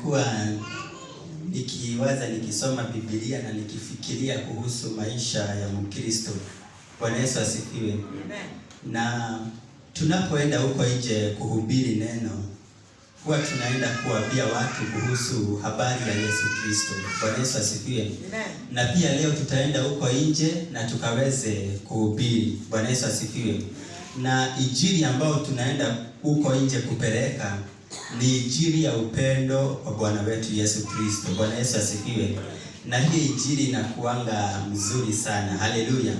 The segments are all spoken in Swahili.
nimekuwa nikisoma Biblia na nikifikiria kuhusu maisha ya Mkristo. Bwana Yesu asifiwe. Na tunapoenda huko nje kuhubiri neno, huwa tunaenda kuambia watu kuhusu habari ya Yesu Kristo. Bwana Yesu asifiwe. Na pia leo tutaenda huko nje na tukaweze kuhubiri. Bwana Yesu asifiwe. Na injili ambayo tunaenda huko nje kupeleka ni injili ya upendo wa Bwana wetu Yesu Kristo. Bwana Yesu asifiwe. Na hii injili inakuanga mzuri sana. Haleluya.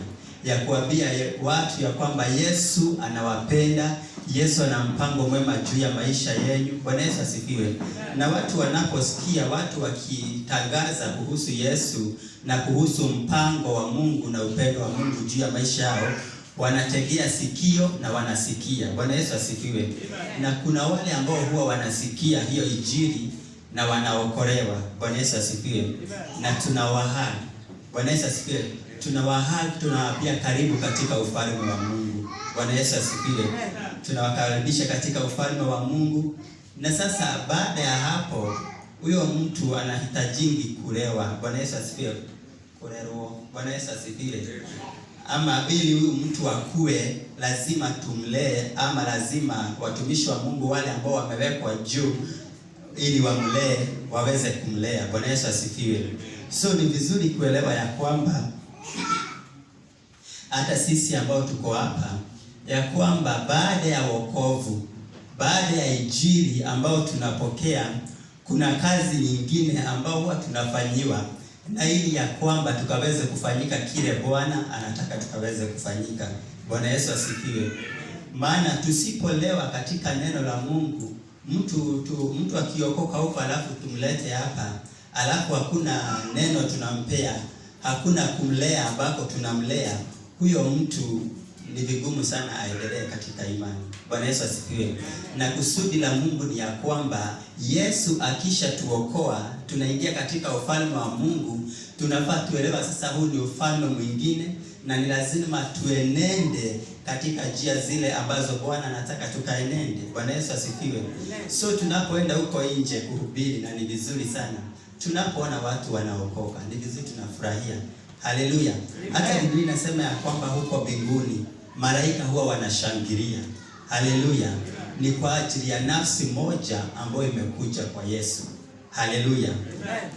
Ya kuambia watu ya kwamba Yesu anawapenda, Yesu ana mpango mwema juu ya maisha yenu. Bwana Yesu asifiwe. Na watu wanaposikia watu wakitangaza kuhusu Yesu na kuhusu mpango wa Mungu na upendo wa Mungu juu ya maisha yao, wanategea sikio na wanasikia. Bwana Yesu asifiwe. Na kuna wale ambao huwa wanasikia hiyo injili na wanaokolewa. Bwana Yesu asifiwe. Na tunawahali. Bwana Yesu asifiwe. Tunawapia karibu katika ufalme wa Mungu. Bwana Yesu asifiwe. Tunawakaribisha katika ufalme wa Mungu. Na sasa baada ya hapo, huyo mtu anahitajingi kulewa. Bwana Yesu asifiwe. Kulelewa. Bwana Yesu asifiwe. Ama ili huyu mtu akue, lazima tumlee, ama lazima watumishi wa Mungu wale ambao wamewekwa juu ili wamlee waweze kumlea. Bwana Yesu asifiwe. So ni vizuri kuelewa ya kwamba hata sisi ambao tuko hapa, ya kwamba baada ya wokovu, baada ya injili ambao tunapokea, kuna kazi nyingine ambao huwa tunafanyiwa, na ili ya kwamba tukaweze kufanyika kile Bwana anataka tukaweze kufanyika. Bwana Yesu asifiwe. Maana tusipolewa katika neno la Mungu, mtu akiokoka huko alafu tumlete hapa, alafu hakuna neno tunampea, hakuna kumlea ambako tunamlea, huyo mtu ni vigumu sana aendelee katika imani. Bwana Yesu asifiwe. Na kusudi la Mungu ni ya kwamba Yesu akisha tuokoa, tunaingia katika ufalme wa Mungu. Tunafaa tuelewa sasa huu ni ufalme mwingine, na ni lazima tuenende katika njia zile ambazo Bwana anataka tukaenende. Bwana Yesu asifiwe. So tunapoenda huko nje kuhubiri, na ni vizuri sana tunapoona watu wanaokoka, ni vizuri tunafurahia. Haleluya. Hata Biblia inasema ya kwamba huko mbinguni malaika huwa wanashangilia. Haleluya. Ni kwa ajili ya nafsi moja ambayo imekuja kwa Yesu. Haleluya.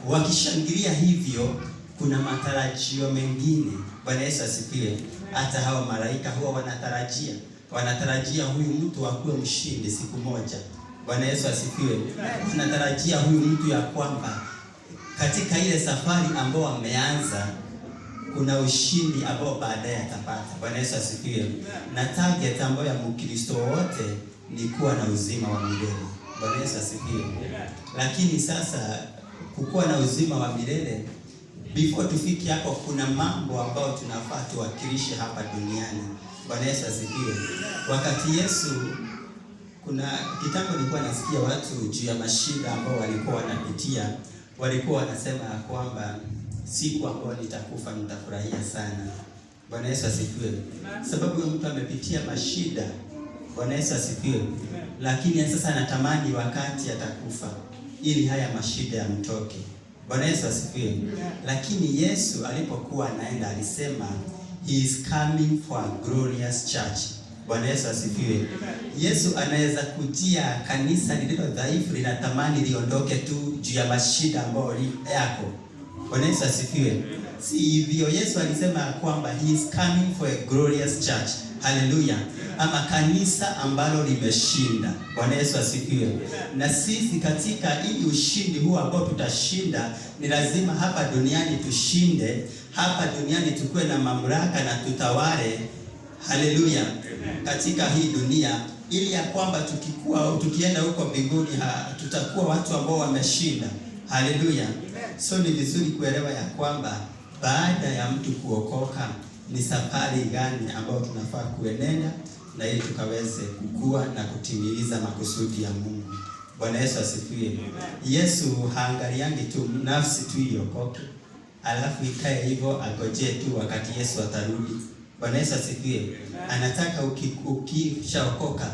Wakishangilia hivyo, kuna matarajio mengine. Bwana Yesu asifiwe. Hata hao malaika huwa wanatarajia huyu mtu akuwe mshindi siku moja. Bwana Yesu asifiwe. Wanatarajia huyu mtu ya kwamba katika ile safari ambao ameanza, kuna ushindi ambao baadaye atapata. Bwana Yesu asifiwe. Na target ambayo ya Mkristo wote ni kuwa na uzima wa milele. Bwana Yesu asifiwe. Lakini sasa kukuwa na uzima wa milele, before tufike hapo, kuna mambo ambayo tunafaa tuwakilishe hapa duniani. Bwana Yesu asifiwe. Wakati Yesu, kuna kitambo nilikuwa nasikia watu juu ya mashida ambao walikuwa wanapitia, walikuwa wanasema kwamba siku ambayo nitakufa nitafurahia sana. Bwana Yesu asifiwe. Sababu huyo mtu amepitia mashida. Bwana Yesu asifiwe. Lakini sasa anatamani wakati atakufa ili haya mashida yamtoke. Bwana Yesu asifiwe. Lakini Yesu alipokuwa anaenda alisema he is coming for a glorious church. Bwana Yesu asifiwe. Yesu anaweza kujia kanisa lililo dhaifu, linatamani liondoke tu juu ya mashida ambayo yako. Bwana Yesu asifiwe. Si hivyo, Yesu alisema kwamba he is coming for a glorious church. Haleluya. Ama kanisa ambalo limeshinda. Bwana Yesu asifiwe. Na sisi katika ili ushindi huu ambao tutashinda, ni lazima hapa duniani tushinde, hapa duniani tukue na mamlaka na tutawale. Haleluya. Katika hii dunia, ili ya kwamba tukienda huko mbinguni tutakuwa watu ambao wameshinda. Haleluya. So ni vizuri kuelewa ya kwamba baada ya mtu kuokoka, ni safari gani ambayo tunafaa kuenenda, na ili tukaweze kukua na kutimiliza makusudi ya Mungu. Bwana Yesu asifiwe. Yesu haangaliangi tu nafsi tu iokoke, alafu ikae hivyo agoje tu wakati Yesu atarudi. Bwana Yesu asifiwe. Anataka ukishaokoka,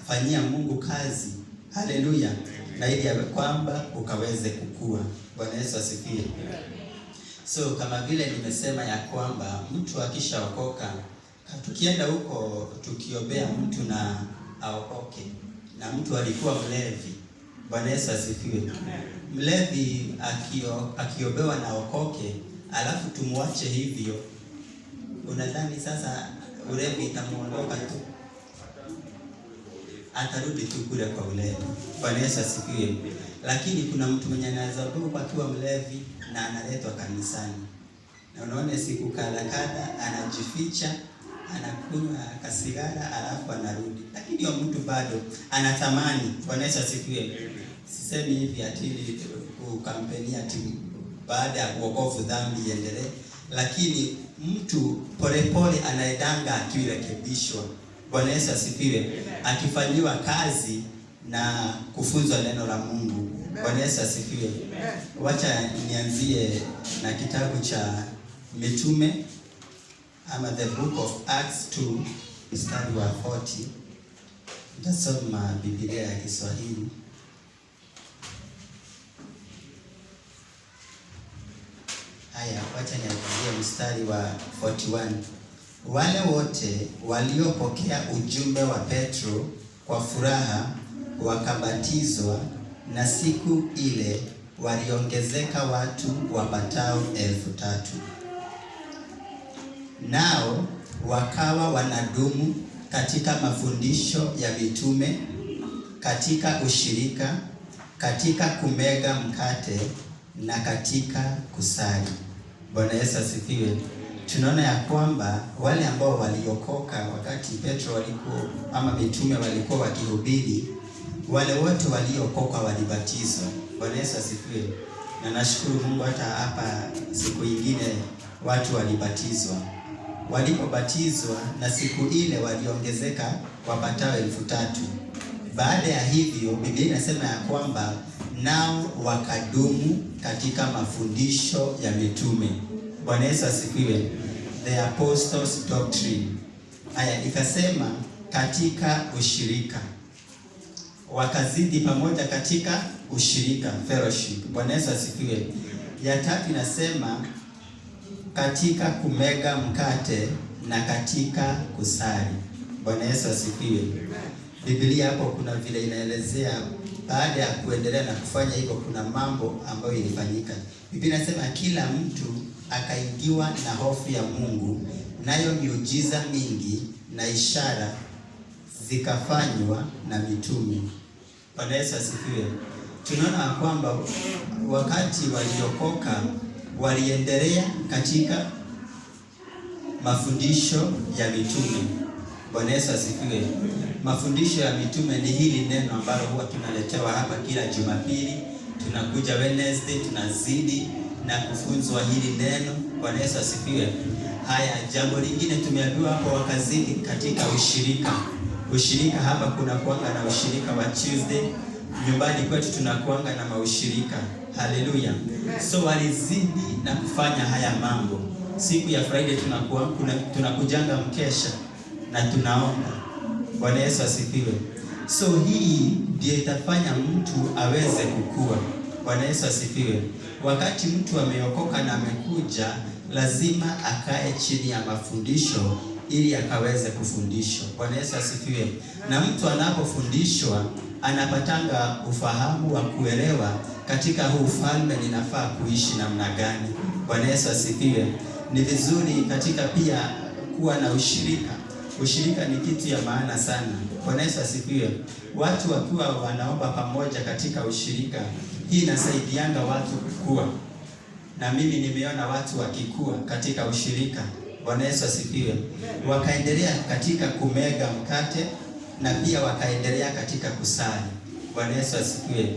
fanyia Mungu kazi. Haleluya. na ili ya kwamba ukaweze kukua. Bwana Yesu asifiwe. So kama vile nimesema ya kwamba mtu akishaokoka, tukienda huko tukiombea mtu na aokoke, na mtu alikuwa mlevi. Bwana Yesu asifiwe. Mlevi akiombewa na aokoke, alafu tumwache hivyo, unadhani sasa ulevi itamuondoka tu? Atarudi tu kule kwa ulevi. Bwana Yesu asifiwe. Lakini kuna mtu mwenye anaweza kuwa akiwa mlevi na analetwa kanisani, na unaona siku kadha anajificha, anakunywa kasigara, alafu anarudi, lakini huyo mtu bado anatamani. Bwana Yesu asifiwe. Sisemi hivi atili kukampenia timu baada ya wokovu dhambi iendelee, lakini mtu polepole anaedanga akirekebishwa. Bwana Yesu asifiwe. Akifanyiwa kazi na kufunzwa neno la Mungu. Bwana Yesu asifiwe. Wacha nianzie na kitabu cha Mitume ama the book of Acts 2 mstari wa 40. Nitasoma Biblia ya Kiswahili. Haya, wacha nianzie mstari wa 41. Wale wote waliopokea ujumbe wa Petro kwa furaha wakabatizwa, na siku ile waliongezeka watu wapatao 3,000. Nao wakawa wanadumu katika mafundisho ya mitume, katika ushirika, katika kumega mkate na katika kusali. Bwana Yesu asifiwe. Tunaona ya kwamba wale ambao waliokoka wakati Petro walikuwa ama mitume walikuwa wakihubiri, wale wote waliokoka walibatizwa. Bwana Yesu asifiwe. Na nashukuru Mungu hata hapa siku nyingine watu walibatizwa. Walipobatizwa na siku ile waliongezeka wapatao 3,000. Baada ya hivyo Biblia inasema ya kwamba nao wakadumu katika mafundisho ya mitume. Bwana Yesu asifiwe. The apostles doctrine. Haya, ikasema katika ushirika. Wakazidi pamoja katika ushirika, fellowship. Bwana Yesu asifiwe. Ya tatu inasema katika kumega mkate na katika kusali. Bwana Yesu asifiwe. Biblia hapo kuna vile inaelezea baada ya kuendelea na kufanya hivyo kuna mambo ambayo ilifanyika. Biblia inasema kila mtu akaingiwa na hofu ya Mungu, nayo miujiza mingi na ishara zikafanywa na mitume. Bwana Yesu asifiwe. Tunaona kwamba wakati waliokoka waliendelea katika mafundisho ya mitume. Bwana Yesu asifiwe. Mafundisho ya mitume ni hili neno ambalo huwa tunaletewa hapa kila Jumapili. Tunakuja Wednesday, tunazidi na kufunzwa hili neno. Bwana Yesu asifiwe. Haya, jambo lingine tumeambiwa hapo wakazidi katika ushirika. Ushirika hapa kuna kuanga na ushirika wa Tuesday. Nyumbani kwetu tunakuanga na maushirika. Haleluya. So walizidi na kufanya haya mambo. Siku ya Friday tunakujanga mkesha na tunaomba. Bwana Yesu asifiwe. So hii ndio itafanya mtu aweze kukua. Bwana Yesu asifiwe. Wakati mtu ameokoka na amekuja, lazima akae chini ya mafundisho ili akaweze kufundishwa. Bwana Yesu asifiwe. Na mtu anapofundishwa anapatanga ufahamu wa kuelewa katika huu ufalme ninafaa kuishi namna gani. Bwana Yesu asifiwe. Ni vizuri katika pia kuwa na ushirika. Ushirika ni kitu ya maana sana. Bwana Yesu asifiwe. Watu wakiwa wanaomba pamoja katika ushirika, hii inasaidianga watu kukua. Na mimi nimeona watu wakikua katika ushirika. Bwana Yesu asifiwe. Wakaendelea katika kumega mkate na pia wakaendelea katika kusali. Bwana Yesu asifiwe.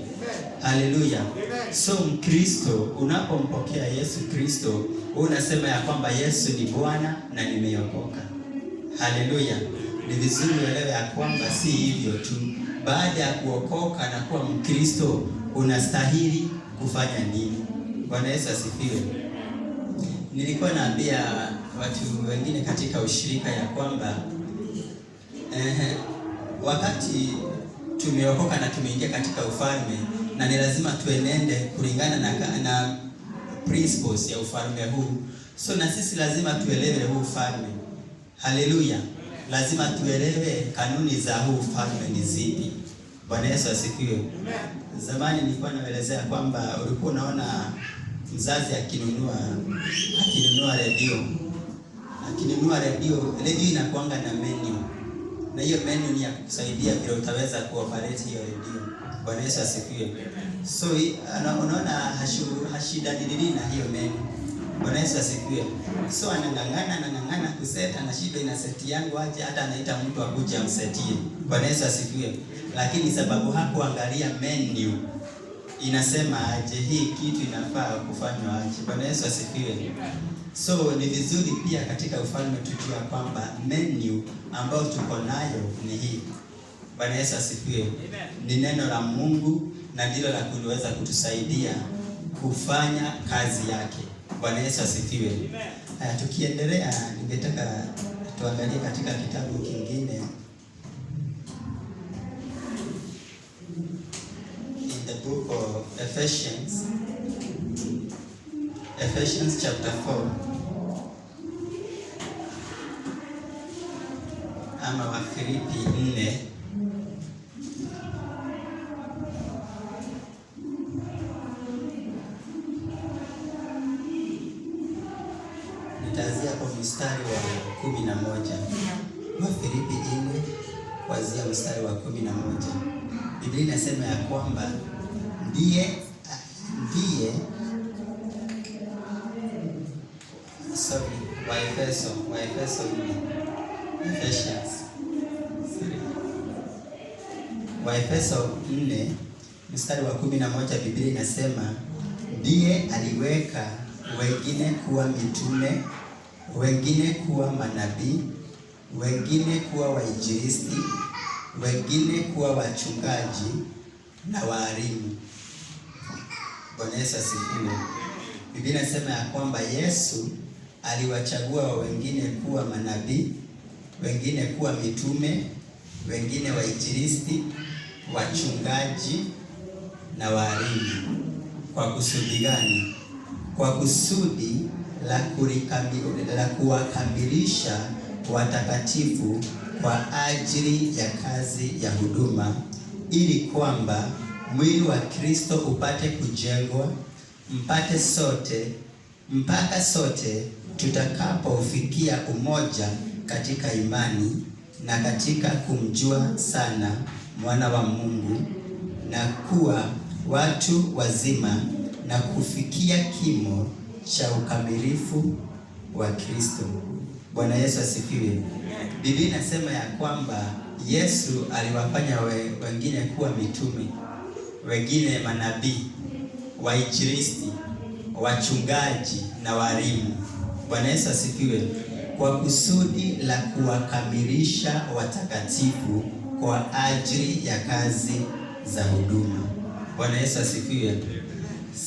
Haleluya. So Mkristo unapompokea Yesu Kristo, unasema ya kwamba Yesu ni Bwana na nimeokoka. Haleluya. Ni vizuri uelewe ya kwamba si hivyo tu. Baada ya kuokoka na kuwa Mkristo, unastahili kufanya nini? Bwana Yesu asifiwe. Nilikuwa naambia watu wengine katika ushirika ya kwamba wakati tumeokoka na tumeingia katika ufalme, na ni lazima tuenende kulingana na principles ya ufalme huu. So na sisi lazima tuelewe huu ufalme. Haleluya. Lazima tuelewe kanuni za huu ufalme ni zipi. Bwana Yesu asifiwe. Zamani nilikuwa naelezea kwamba ulikuwa unaona mzazi akinunua redio inakuanga na menu. Na hiyo menu ni ya kukusaidia vile utaweza kuoperate hiyo redio. Bwana Yesu asifiwe. So unaona hashidadili na hiyo menu. Bwana Yesu asifiwe. So anang'ang'ana kuseta, na shida ina seti yangu aje, hata anaita mtu akuje amsetie. Bwana Yesu asifiwe. Lakini sababu hakuangalia menu inasema aje, hii kitu inafaa kufanywa aje. Bwana Yesu asifiwe. So ni vizuri pia katika ufalme tujua kwamba menu ambayo tuko nayo ni hii. Bwana Yesu asifiwe. Ni neno la Mungu na ndilo la kuweza kutusaidia kufanya kazi yake. Bwana Yesu asifiwe. Haya, tukiendelea, ningetaka tuangalie katika kitabu kingine, in the book of Ephesians chapter 4, ama Wafilipi 4. Nitaanzia kwa mstari wa 11. Wafilipi 4 kuanzia mstari wa 11. Biblia inasema ya kwamba Waefeso 4 mstari wa 11, Biblia inasema ndiye aliweka wengine kuwa mitume, wengine kuwa manabii, wengine kuwa wainjilisti, wengine kuwa wachungaji na walimu. Bwana Yesu asifiwe. Biblia inasema ya kwamba Yesu aliwachagua wengine kuwa manabii, wengine kuwa mitume, wengine wainjilisti, wachungaji na walimu. Kwa kusudi gani? Kwa kusudi la kuwakamilisha watakatifu kwa ajili ya kazi ya huduma, ili kwamba mwili wa Kristo upate kujengwa mpaka sote tutakapofikia umoja katika imani na katika kumjua sana mwana wa Mungu, na kuwa watu wazima na kufikia kimo cha ukamilifu wa Kristo. Bwana Yesu asifiwe. Biblia inasema ya kwamba Yesu aliwafanya wengine kuwa mitume, wengine manabii, wainjilisti, wachungaji na walimu. Bwana Yesu asifiwe. Kwa kusudi la kuwakamilisha watakatifu kwa ajili ya kazi za huduma. Bwana Yesu asifiwe.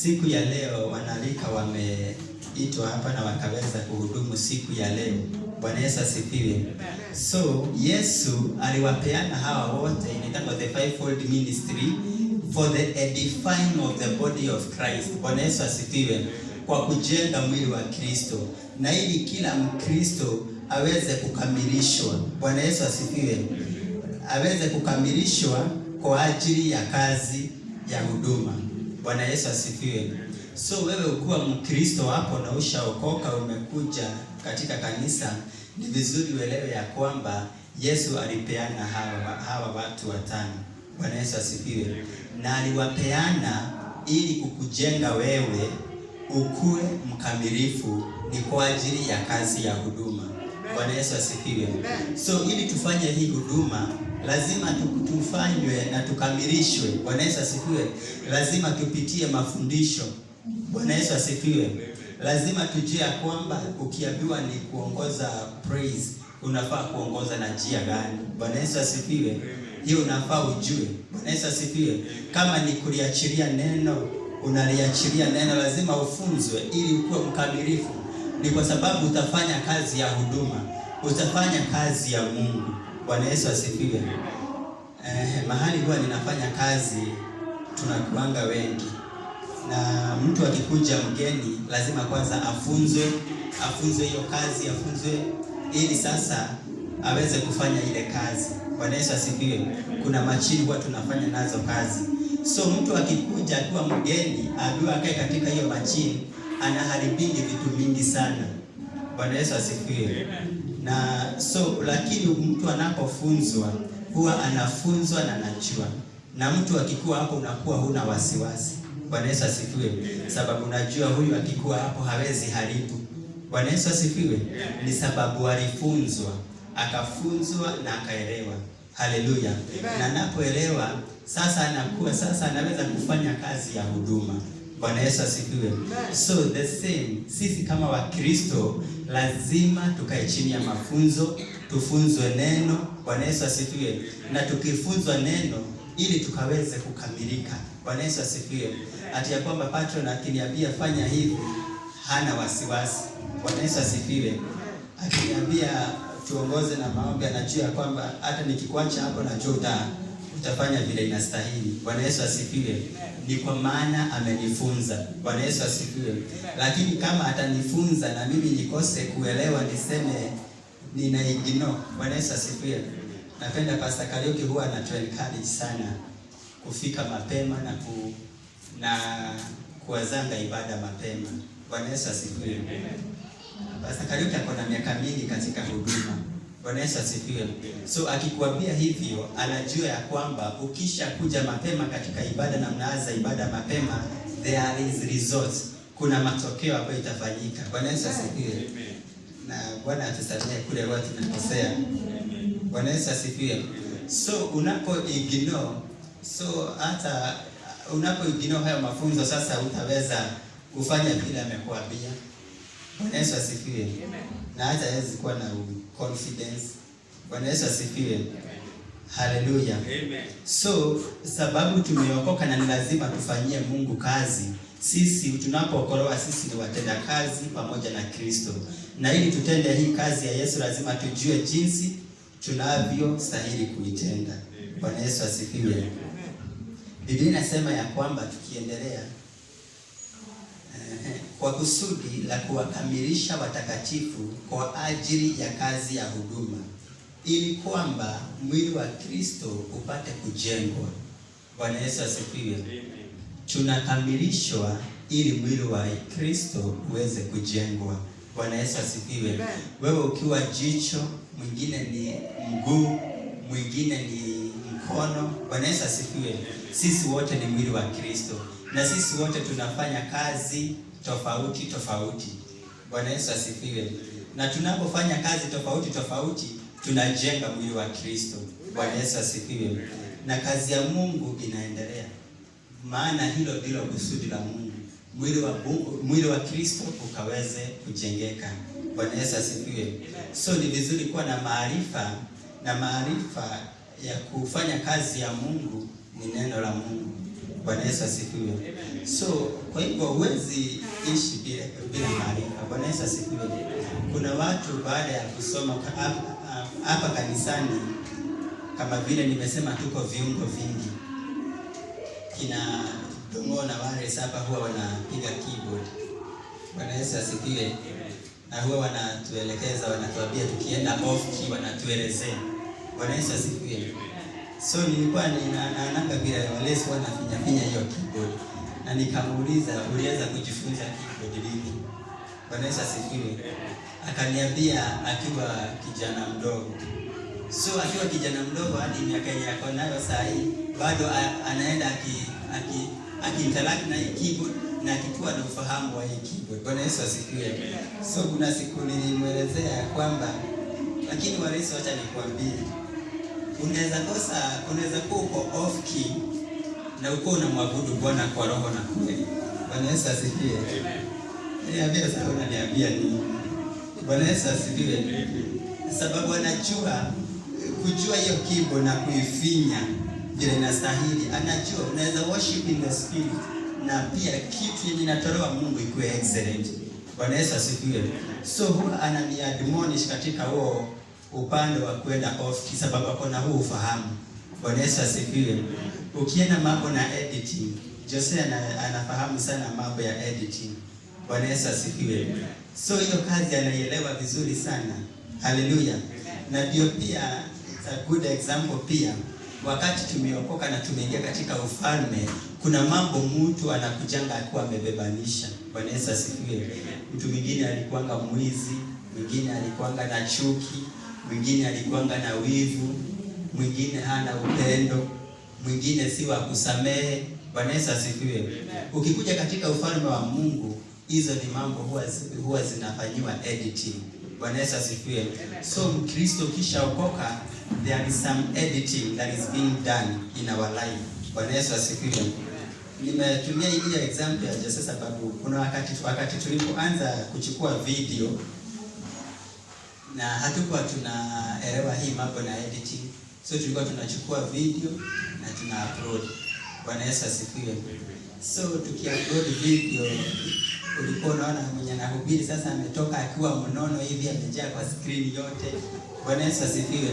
Siku ya leo wanalika wameitwa hapa na wakaweza kuhudumu siku ya leo. Bwana Yesu asifiwe. So Yesu aliwapeana hawa wote in the fivefold ministry for the edifying of the body of Christ. Bwana Yesu asifiwe. Kwa kujenga mwili wa Kristo, na ili kila Mkristo aweze kukamilishwa. Bwana Yesu asifiwe. Aweze kukamilishwa kwa ajili ya kazi ya huduma. Bwana Yesu asifiwe. So wewe ukiwa Mkristo hapo na ushaokoka, umekuja katika kanisa, ni vizuri uelewe ya kwamba Yesu alipeana hawa watu watano. Bwana Yesu asifiwe. Na aliwapeana ili kukujenga wewe ukue mkamilifu, ni kwa ajili ya kazi ya huduma. Bwana Yesu asifiwe. So ili tufanye hii huduma, lazima tufanywe na tukamilishwe. Bwana Yesu asifiwe. Lazima tupitie mafundisho. Bwana Yesu asifiwe. Lazima tujue kwamba ukiambiwa ni kuongoza praise, unafaa kuongoza na njia gani? Bwana Yesu asifiwe. Hiyo unafaa ujue. Bwana Yesu asifiwe. Kama ni kuliachilia neno, unaliachilia neno, lazima ufunzwe ili ukuwe mkamilifu. Ni kwa sababu utafanya kazi ya huduma, utafanya kazi ya Mungu. Bwana Yesu asifiwe. mahali huwa ninafanya kazi tunakuanga wengi, na mtu akikuja mgeni lazima kwanza afunzwe hiyo kazi, ili sasa aweze kufanya ile kazi. Bwana Yesu asifiwe. Kuna machini huwa tunafanya nazo kazi. So mtu akikuja akiwa mgeni, ajua akae katika hiyo machini, anaharibingi vitu mingi sana. Bwana Yesu asifiwe. Na so lakini mtu anapofunzwa huwa anafunzwa na anajua. Na mtu akikuwa hapo unakuwa huna wasiwasi. Bwana Yesu asifiwe. Sababu unajua huyu akikuwa hapo hawezi haribu. Bwana Yesu asifiwe. Ni sababu alifunzwa, akafunzwa na akaelewa. Haleluya. Na anapoelewa sasa anakuwa sasa anaweza kufanya kazi ya huduma. Bwana Yesu asifiwe. So the same, sisi kama Wakristo lazima tukae chini ya mafunzo, tufunzwe neno. Bwana Yesu asifiwe. Na tukifunzwa neno ili tukaweze kukamilika. Bwana Yesu asifiwe. Ati ya kwamba patron akiniambia fanya hivi, hana wasiwasi. Bwana Yesu asifiwe. Akiniambia tuongoze na maombi, anajua kwamba hata nikikuacha hapo najua utafanya vile inastahili. Bwana Yesu asifiwe. Ni kwa maana amenifunza. Bwana Yesu asifiwe. Lakini kama atanifunza na mimi nikose kuelewa, niseme ninaigino. Bwana Yesu asifiwe. Napenda Pastor Kariuki huwa anatu-encourage sana kufika mapema na kuwazanga ibada mapema. Bwana Yesu asifiwe. Pastor Kariuki ako na miaka mingi katika huduma. Bwana Yesu asifiwe. So akikuambia hivyo, anajua ya kwamba ukisha kuja mapema katika ibada na mnaanza ibada mapema, there is results. Kuna matokeo ambayo itafanyika. Bwana Yesu asifiwe. Na Bwana atusamehe kule watu tunakosea. Bwana Yesu asifiwe. So unapo-ignore hayo mafunzo, sasa utaweza kufanya vile amekuambia. Bwana Yesu asifiwe. Na hata hawezi kuwa na confidence. Bwana Yesu asifiwe. Haleluya. So sababu tumeokoka na ni lazima tufanyie Mungu kazi. Sisi tunapookolewa, sisi ni watenda kazi pamoja na Kristo. Na ili tutende hii kazi ya Yesu lazima tujue jinsi tunavyostahili kuitenda. Bwana Yesu asifiwe. Biblia inasema ya kwamba tukiendelea kwa kusudi la kuwakamilisha watakatifu kwa ajili ya kazi ya huduma, ili kwamba mwili wa Kristo upate kujengwa. Bwana Yesu asifiwe. Tunakamilishwa ili mwili wa Kristo uweze kujengwa. Bwana Yesu asifiwe. Wewe ukiwa jicho, mwingine ni mguu, mwingine ni mkono. Bwana Yesu asifiwe. Sisi wote ni mwili wa Kristo. Na sisi wote tunafanya kazi tofauti. Bwana Yesu asifiwe. Na tunapofanya kazi tofauti tunajenga mwili wa Kristo. Bwana Yesu asifiwe. Na kazi ya Mungu inaendelea. Maana hilo ndilo kusudi la Mungu. Mwili wa Kristo ukaweze kujengeka. Bwana Yesu asifiwe. So ni vizuri kuwa na maarifa ya kufanya kazi ya Mungu ni neno la Mungu. Bwana Yesu asifiwe. So kwa hivyo huwezi ishi bila maarifa. Bwana Yesu asifiwe. Kuna watu baada ya kusoma hapa kanisani, kama vile nimesema, tuko viungo vingi. Kina Dongo na wale hapa huwa wanapiga keyboard. Bwana Yesu asifiwe. Na huwa wanatuelekeza, wanatuambia tukienda off key wanatuelezea. Bwana Yesu asifiwe. So nilikuwa ninaananga vile wale wanafinya hiyo keyboard. Na nikamuuliza, uliweza kujifunza keyboard lini? Bwana Yesu asifiwe. Akaniambia akiwa kijana mdogo. So akiwa kijana mdogo hadi miaka yako nayo saa hii bado anaenda akiinteract na hii keyboard na akikuwa na ufahamu wa hii keyboard. Bwana Yesu asifiwe. So kuna siku nilimwelezea kwamba lakini walisi, wacha nikwambie, unaweza kuwa uko off key na uko unamwabudu Bwana kwa roho na kweli. Bwana Yesu asifiwe. Niambia sasa, unaniambia nini? Bwana Yesu asifiwe. Sababu anajua kujua hiyo keyboard na kuifinya vile inastahili. Anajua unaweza worship in the spirit na pia kitu yenye inatolewa Mungu ikuwe excellent. Bwana Yesu asifiwe. So huwa ananiadmonish katika huo upande wa kwenda off, sababu akona huo ufahamu. Bwana Yesu asifiwe. Ukienda mambo na editing, Jose anafahamu sana mambo ya editing. Bwana Yesu asifiwe. So hiyo kazi anaielewa vizuri sana. Haleluya. Na ndio pia a good example pia, wakati tumeokoka na tumeingia katika ufalme, kuna mambo mtu anakujanga akiwa amebebanisha. Bwana Yesu asifiwe. Mtu mwingine alikuanga mwizi, mwingine alikuanga na chuki, mwingine alikuanga na wivu, mwingine hana upendo, mwingine si wa kusamehe. Bwana Yesu asifiwe. Ukikuja katika ufalme wa Mungu, hizo ni mambo huwa zinafanywa editing. Bwana Yesu asifiwe. So Mkristo kisha okoka, there is some editing that is being done in our life. Bwana Yesu asifiwe. Nimetumia hii example ya Jose sababu kuna wakati tulipoanza kuchukua video na hatukuwa tunaelewa hii mambo na editing. So tulikuwa tunachukua video na tuna upload. Bwana Yesu asifiwe. So tukiupload video, ulikuwa unaona mwenye anahubiri sasa ametoka akiwa mnono hivi, amejaa kwa screen yote. Bwana Yesu asifiwe.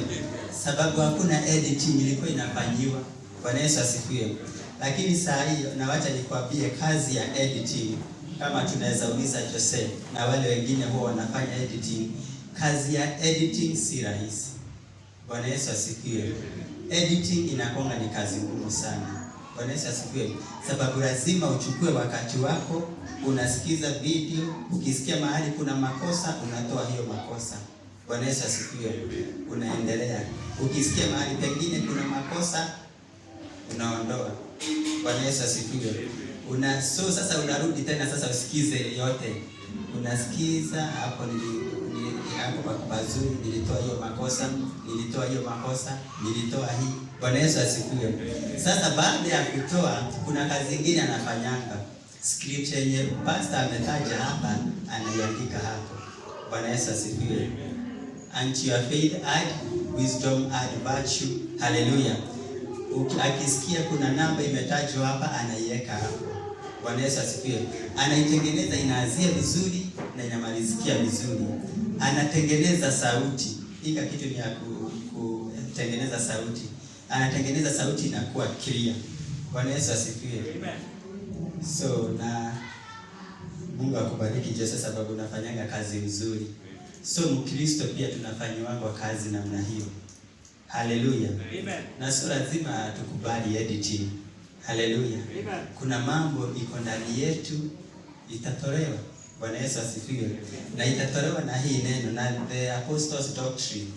Sababu hakuna editing ilikuwa inafanyiwa. Bwana Yesu asifiwe. Lakini saa hiyo na wacha nikwambie kazi ya editing, kama tunaweza uliza Jose na wale wengine huwa wanafanya editing, kazi ya editing si rahisi. Bwana Yesu asifiwe. Editing inakuwa ni kazi ngumu sana. Bwana Yesu asifiwe. Sababu lazima uchukue wakati wako, unasikiza video, ukisikia mahali kuna makosa, unatoa hiyo makosa. Bwana Yesu asifiwe. Unaendelea. Ukisikia mahali pengine kuna makosa, unaondoa. Bwana Yesu asifiwe. So sasa unarudi tena sasa usikize yote. Unasikiza hapo hapo pazuri, nilitoa hiyo makosa, nilitoa hii. Bwana Yesu asifiwe. Sasa baada ya kutoa, kuna kazi nyingine anafanyanga. Script yenye pastor ametaja hapa, anaiandika hapo. Bwana Yesu asifiwe. And your faith add wisdom, add virtue. Hallelujah. Akisikia kuna namba imetajwa hapa, anaiweka hapo. Bwana Yesu asifiwe. Anaitengeneza, inaanzia vizuri na inamalizikia vizuri. Anatengeneza sauti. Hika kitu ni ya kutengeneza sauti. Anatengeneza sauti inakuwa clear. Bwana Yesu asifiwe. So na Mungu akubariki Jose sababu unafanyanga kazi nzuri. So Mkristo pia tunafanywa kazi namna hiyo. Haleluya. Na sio lazima tukubali editing. Haleluya. Kuna mambo iko ndani yetu itatolewa. Bwana Yesu asifiwe. Na itatolewa na hii neno na the apostles doctrine.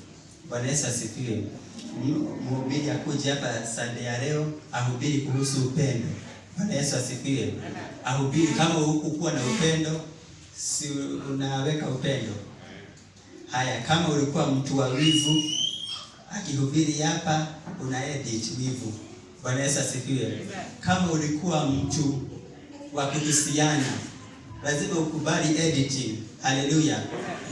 Bwana Yesu asifiwe. Mhubiri akuje hapa Sunday ya leo ahubiri kuhusu upendo. Bwana Yesu asifiwe. Ahubiri kama hukuwa na upendo, si unaweka upendo. Haya, kama ulikuwa mtu wa wivu, akihubiri hapa una edit wivu. Bwana Yesu asifiwe. Kama ulikuwa mtu wa kuhusiana, lazima ukubali editing. Haleluya.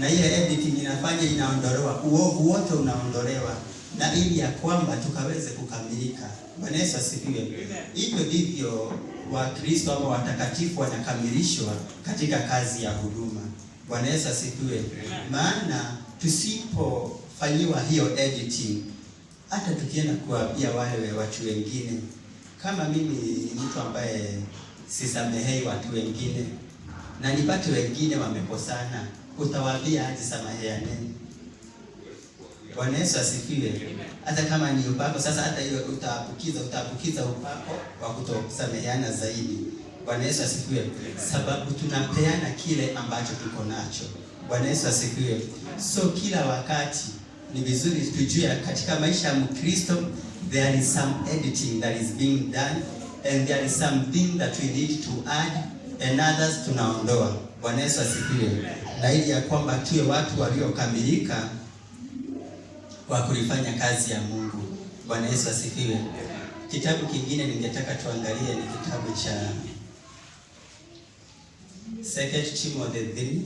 Na ile editing inafanya inaondolewa, uovu wote unaondolewa, na ili ya kwamba tukaweze kukamilika. Bwana Yesu asifiwe. Hivyo ndivyo Wakristo ama watakatifu wanakamilishwa katika kazi ya huduma. Bwana Yesu asifiwe. Maana tusipofanyiwa hiyo editing, hata tukienda kuambia wale watu wengine, kama mimi ni mtu ambaye sisamehei watu wengine na nipate wengine wamekosana, utawaambia aje sameheaneni? Bwana Yesu asifiwe. Hata kama ni upako sasa, hata hiyo utaambukiza upako wa kutosameheana zaidi. Bwana Yesu asifiwe. Sababu tunapeana kile ambacho tuko nacho. Bwana Yesu asifiwe. So kila wakati ni vizuri tujue katika maisha ya Mkristo there is some editing that is being done and there is something that we need to add and others tunaondoa. Bwana Yesu asifiwe. Na ili ya kwamba tuwe watu waliokamilika wa kulifanya kazi ya Mungu. Bwana Yesu asifiwe. Kitabu kingine ningetaka tuangalie ni kitabu cha 2 Timothy 3.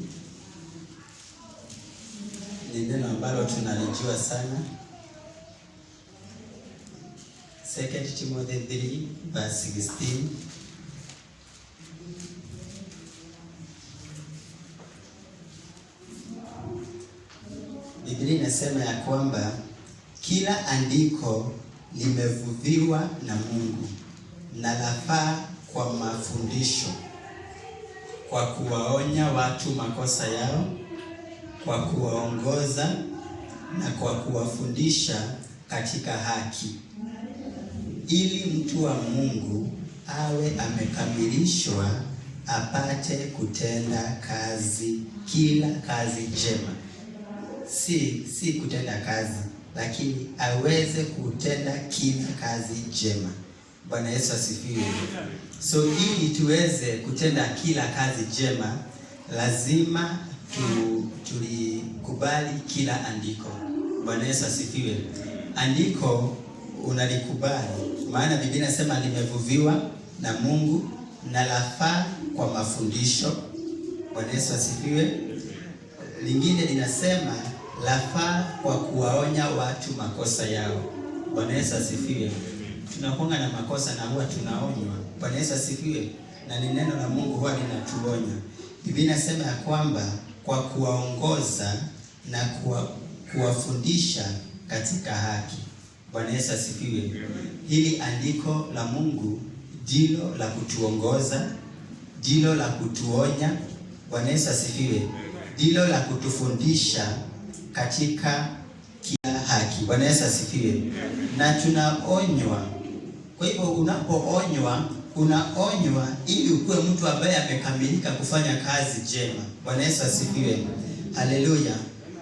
Ni neno ambalo tunalijua sana. 2 Timothy 3 verse 16. Biblia inasema ya kwamba kila andiko limevuviwa na Mungu na lafaa kwa mafundisho, kwa kuwaonya watu makosa yao, kwa kuwaongoza na kwa kuwafundisha katika haki, ili mtu wa Mungu awe amekamilishwa, apate kutenda kazi, kila kazi njema. Si kutenda kazi, lakini aweze kutenda kila kazi njema. Bwana Yesu asifiwe. So ili tuweze kutenda kila kazi njema, lazima tulikubali kila andiko. Bwana Yesu asifiwe. Andiko unalikubali, maana Biblia inasema limevuviwa na Mungu na lafaa kwa mafundisho. Bwana Yesu asifiwe. Lingine linasema lafaa kwa kuwaonya watu makosa yao. Bwana Yesu asifiwe. Tunakuwa na makosa na huwa tunaonywa. Bwana Yesu asifiwe. Na ni neno la Mungu huwa linatuonya. Biblia inasema ya kwamba kwa kuwaongoza na kuwafundisha katika haki. Bwana Yesu asifiwe. Hili andiko la Mungu ndilo la kutuongoza, ndilo la kutuonya. Bwana Yesu asifiwe. Ndilo la kutufundisha katika kila haki. Bwana Yesu asifiwe. Na tunaonywa. Kwa hivyo unapoonywa, unaonywa ili ukuwe mtu ambaye amekamilika kufanya kazi njema. Bwana Yesu asifiwe. Haleluya.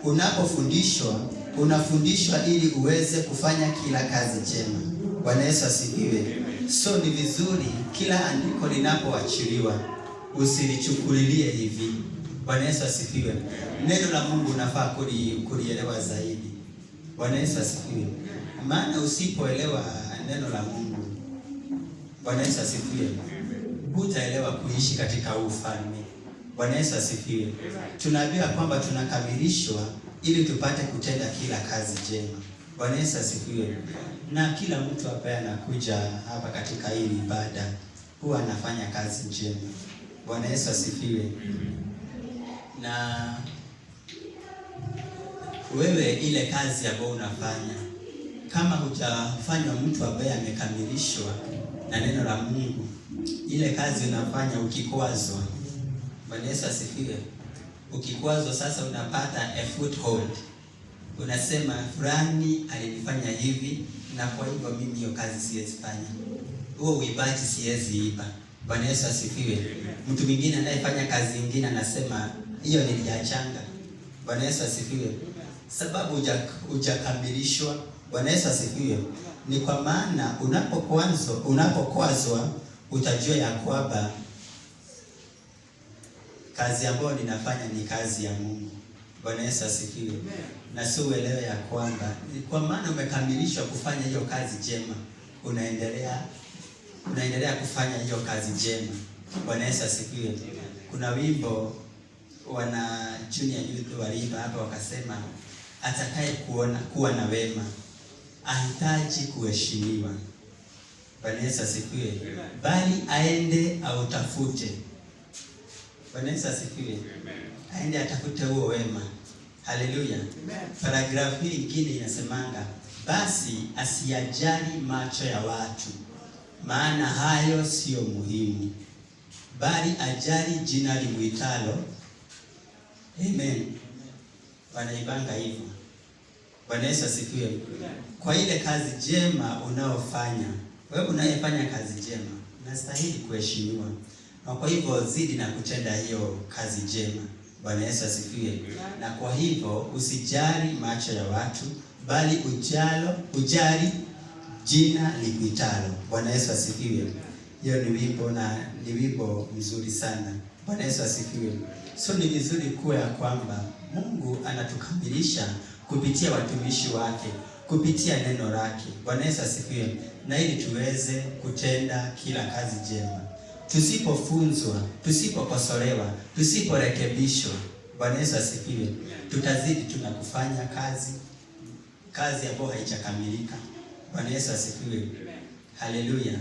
Unapofundishwa, unafundishwa ili uweze kufanya kila kazi njema. Bwana Yesu asifiwe. So ni vizuri kila andiko linapoachiliwa usilichukulilie hivi. Bwana Yesu asifiwe. Neno la Mungu unafaa kulielewa zaidi. Bwana Yesu asifiwe. Maana usipoelewa neno la Mungu, Bwana Yesu asifiwe, hutaelewa kuishi katika ufalme. Bwana Yesu asifiwe. Tunaambiwa kwamba tunakamilishwa ili tupate kutenda kila kazi njema. Bwana Yesu asifiwe. Na kila mtu ambaye anakuja hapa katika hii ibada huwa anafanya kazi njema. Bwana Yesu asifiwe. Na wewe ile kazi ambayo unafanya, kama hujafanywa mtu ambaye amekamilishwa na neno la Mungu, ile kazi unafanya ukikwazwa. Bwana Yesu asifiwe. Ukikwazwa sasa unapata a foothold. Unasema fulani alinifanya hivi na kwa hivyo mimi hiyo kazi siwezi fanya. Huo uibaji siwezi iba. Bwana Yesu asifiwe. Mtu mwingine anayefanya kazi nyingine anasema hiyo niliachanga. Bwana Yesu asifiwe. Sababu hujakamilishwa. Bwana Yesu asifiwe. Ni kwa maana unapokwazwa utajua ya kwamba kazi ambayo ninafanya ni kazi ya Mungu. Bwana Yesu asifiwe. Na si uelewe ya kwamba ni kwa maana umekamilishwa kufanya hiyo kazi njema, unaendelea kufanya hiyo kazi njema. Bwana Yesu asifiwe. Kuna wimbo wana junior youth waliimba hapa wakasema, atakaye kuwa na wema ahitaji kuheshimiwa. Bwana Yesu asifiwe. Bali aende autafute. Bwana Yesu asifiwe. Aende atafute huo wema. Haleluya. Paragrafu hii nyingine inasemanga, basi asiyajali macho ya watu, maana hayo sio muhimu, bali ajali jina limuitalo. Amen. Wanaibanga hivyo. Bwana Yesu asifiwe. Kwa ile kazi njema unaofanya, wewe unayefanya kazi njema, unastahili kuheshimiwa. Na kwa hivyo zidi na kutenda hiyo kazi njema. Bwana Yesu asifiwe. Na kwa hivyo usijali macho ya watu, bali ujali jina likuitalo. Bwana Yesu asifiwe. Hiyo ni wimbo na ni wimbo mzuri sana. Bwana Yesu asifiwe. So ni vizuri kuwa ya kwamba Mungu anatukamilisha kupitia watumishi wake, kupitia neno lake. Bwana Yesu asifiwe. Na ili tuweze kutenda kila kazi njema. Tusipofunzwa, tusipokosolewa, tusiporekebishwa, Bwana Yesu asifiwe, tutazidi tunakufanya kazi ambayo haijakamilika. Bwana Yesu asifiwe. Haleluya.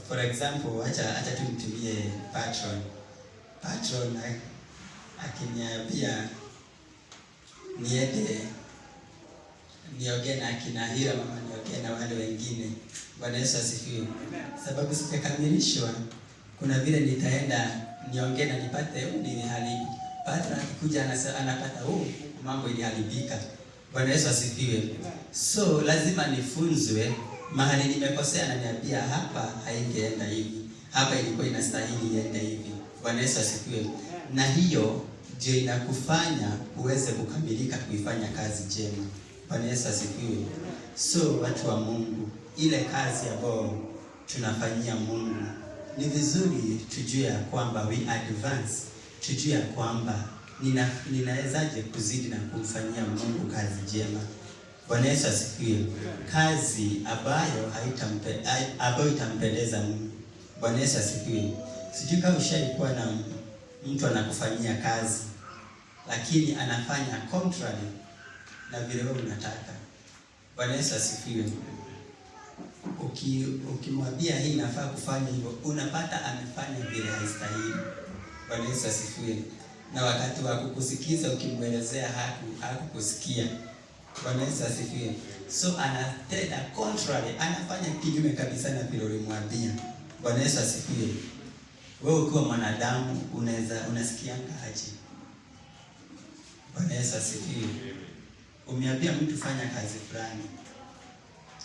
For example, acha tumtumie patron akiniambia niende nioge na akina Hira, mama nitokee na wale wengine. Bwana Yesu asifiwe. Sababu sijakamilishwa, kuna vile nitaenda niongee na nipate niliharibu. Padre akikuja anapata mambo iliharibika. Bwana Yesu asifiwe. So lazima nifunzwe mahali nimekosea, na niambia hapa haingeenda hivi, hapa ilikuwa inastahili iende hivi. Bwana Yesu asifiwe. Na hiyo ndio inakufanya uweze kukamilika kuifanya kazi njema. Bwana Yesu asifiwe. So watu wa Mungu, ile kazi ambayo tunafanyia Mungu ni vizuri tujue ya kwamba we advance, tujue ya kwamba ninawezaje kuzidi na kumfanyia Mungu kazi njema. Bwana Yesu asifiwe. Kazi ambayo itampendeza Mungu. Bwana Yesu asifiwe. Sijui kama ushaikuwa na mtu anakufanyia kazi lakini anafanya contrary na vile wewe unataka. Bwana Yesu asifiwe. Ukimwambia hii inafaa kufanya hivyo, unapata amefanya vile haistahili. Bwana Yesu asifiwe. Na wakati wa kukusikiza ukimwelezea hakukusikia. Bwana Yesu asifiwe. So anatenda contrary, anafanya kinyume kabisa na vile ulimwambia. Bwana Yesu asifiwe. Wewe ukiwa mwanadamu unasikianga aje? Bwana Yesu asifiwe. Umeambia mtu fanya kazi fulani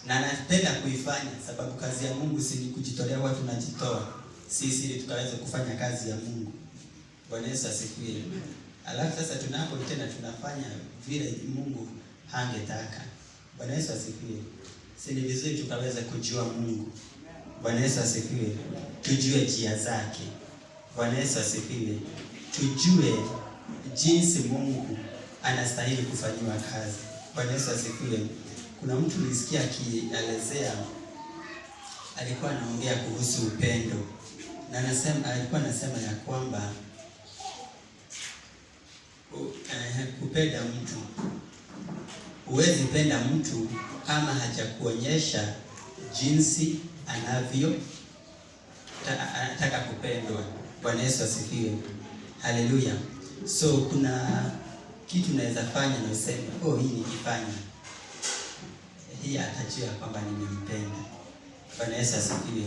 na anapenda kuifanya, sababu kazi ya Mungu si kujitolea, watu tunajitoa sisi ili tukaweze kufanya kazi ya Mungu. Bwana Yesu asifiwe. Alafu sasa tunapotenda tunafanya vile Mungu hangetaka. Bwana Yesu asifiwe. Si ni vizuri tukaweza kujua Mungu. Bwana Yesu asifiwe. Tujue njia zake. Bwana Yesu asifiwe. Tujue jinsi Mungu anastahili kufanyiwa kazi. Bwana Yesu asifiwe. Kuna mtu nilisikia akielezea, alikuwa anaongea kuhusu upendo. Na alikuwa anasema ya kwamba kupenda mtu, huwezi penda mtu kama hajakuonyesha jinsi anataka kupendwa. Bwana Yesu asifiwe. Haleluya. So kuna kitu naweza fanya na useme, hii nikifanya hii atajua kwamba nimempenda. Bwana Yesu asifiwe.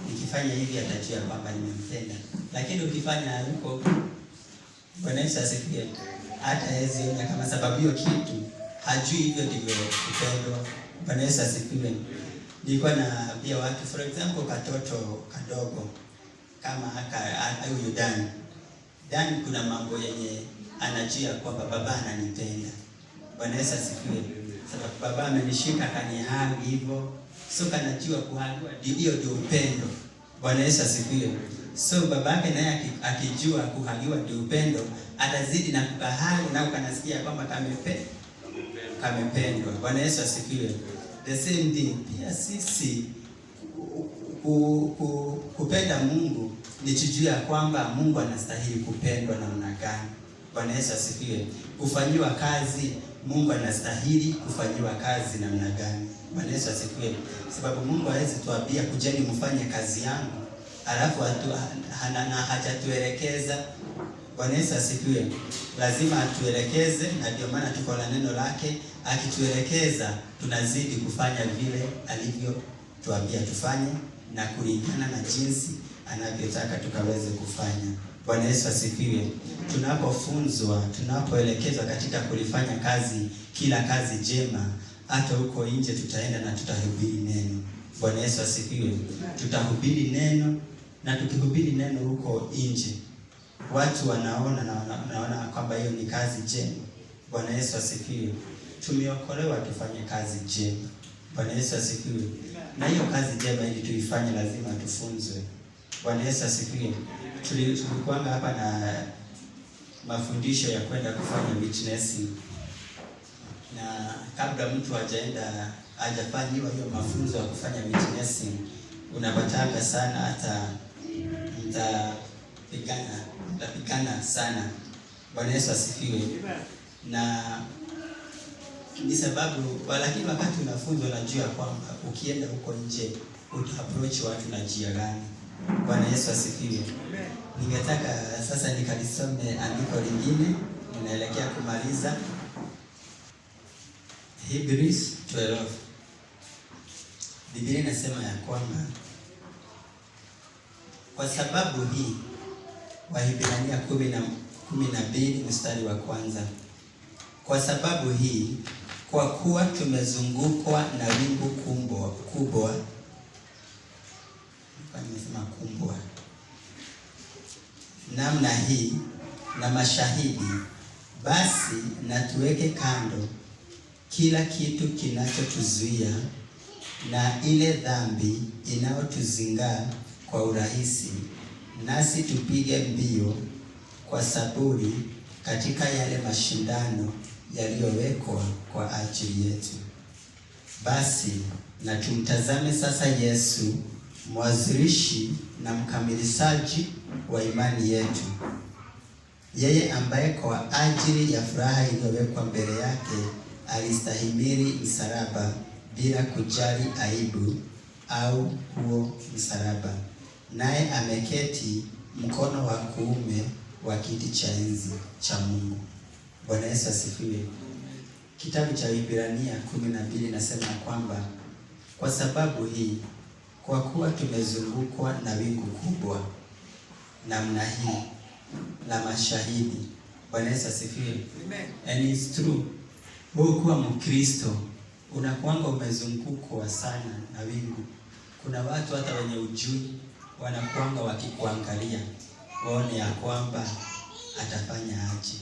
Nikifanya hivi atajua kwamba nimempenda. Lakini ukifanya huko, Bwana Yesu asifiwe, hata hezi kama sababu hiyo kitu hajui hivyo ndivyo kupendwa. Bwana Yesu asifiwe. Nilikuwa naambia watu, for example, katoto kadogo kama huyu Dan, kuna mambo yenye anajua kwamba baba ananipenda. Bwana Yesu asifiwe. Sababu baba amenishika kanihagi hivyo, so kanajua kuhagwa ndio upendo. Bwana Yesu asifiwe. So babake naye akijua kuhagiwa ndio upendo, atazidi na kukahagi na ukanasikia kwamba kamependwa. Bwana Yesu asifiwe. The same thing pia sisi kupenda Mungu ni kujua kwamba Mungu anastahili kupendwa namna gani. Bwana Yesu asifiwe. Kufanyiwa kazi, Mungu anastahili kufanyiwa kazi namna gani. Bwana Yesu asifiwe. Sababu Mungu hawezi tuambia kujeni mfanye kazi yangu alafu hajatuelekeza. Bwana Yesu asifiwe. Lazima atuelekeze, na ndio maana tuko na neno lake. Akituelekeza tunazidi kufanya vile alivyo tuambia tufanye, na kulingana na jinsi anavyotaka tukaweze kufanya. Bwana Yesu asifiwe. Tunapofunzwa, tunapoelekezwa katika kulifanya kazi, kila kazi njema, hata huko nje tutaenda na tutahubiri neno. Bwana Yesu asifiwe. Tutahubiri neno, na tukihubiri neno huko nje, watu wanaona kwamba hiyo ni kazi njema. Bwana Yesu asifiwe. Tumeokolewa tufanye kazi njema. Bwana Yesu asifiwe. Na hiyo kazi njema ili tuifanye lazima tufunzwe. Bwana Yesu asifiwe. Tulikuwa hapa na mafundisho ya kwenda kufanya witnessing. Na kabla mtu hajafanyiwa hiyo mafunzo ya kufanya witnessing, unapataka sana hata mtapigana sana. Bwana Yesu asifiwe. Na ni sababu, lakini wakati unafunzwa unajua kwamba ukienda huko nje uta-approach watu na njia gani. Bwana Yesu asifiwe. Ningetaka sasa nikalisome andiko lingine, ninaelekea kumaliza. Hebrews 12. Biblia inasema ya kwamba kwa sababu hii, Waebrania 12 mstari wa kwanza. Kwa sababu hii, kwa kuwa tumezungukwa na wingu kubwa, nimesema kubwa namna hii na mashahidi, basi na tuweke kando kila kitu kinachotuzuia na ile dhambi inayotuzingaa kwa urahisi, nasi tupige mbio kwa saburi katika yale mashindano yaliyowekwa kwa ajili yetu. Basi na tumtazame sasa Yesu, mwanzilishi na mkamilishaji wa imani yetu, yeye ambaye kwa ajili ya furaha iliyowekwa mbele yake alistahimili msalaba bila kujali aibu au huo msalaba, naye ameketi mkono wa kuume wa kiti cha enzi cha Mungu. Bwana Yesu asifiwe. Kitabu cha Waebrania 12 nasema kwamba kwa sababu hii, kwa kuwa tumezungukwa na wingu kubwa namna hii la mashahidi. Bwana Yesu asifiwe. And it's true. Wewe kuwa Mkristo unakuanga umezungukwa sana na wingu. Kuna watu hata wenye ujui wanakuanga wakikuangalia waone ya kwamba atafanya aje.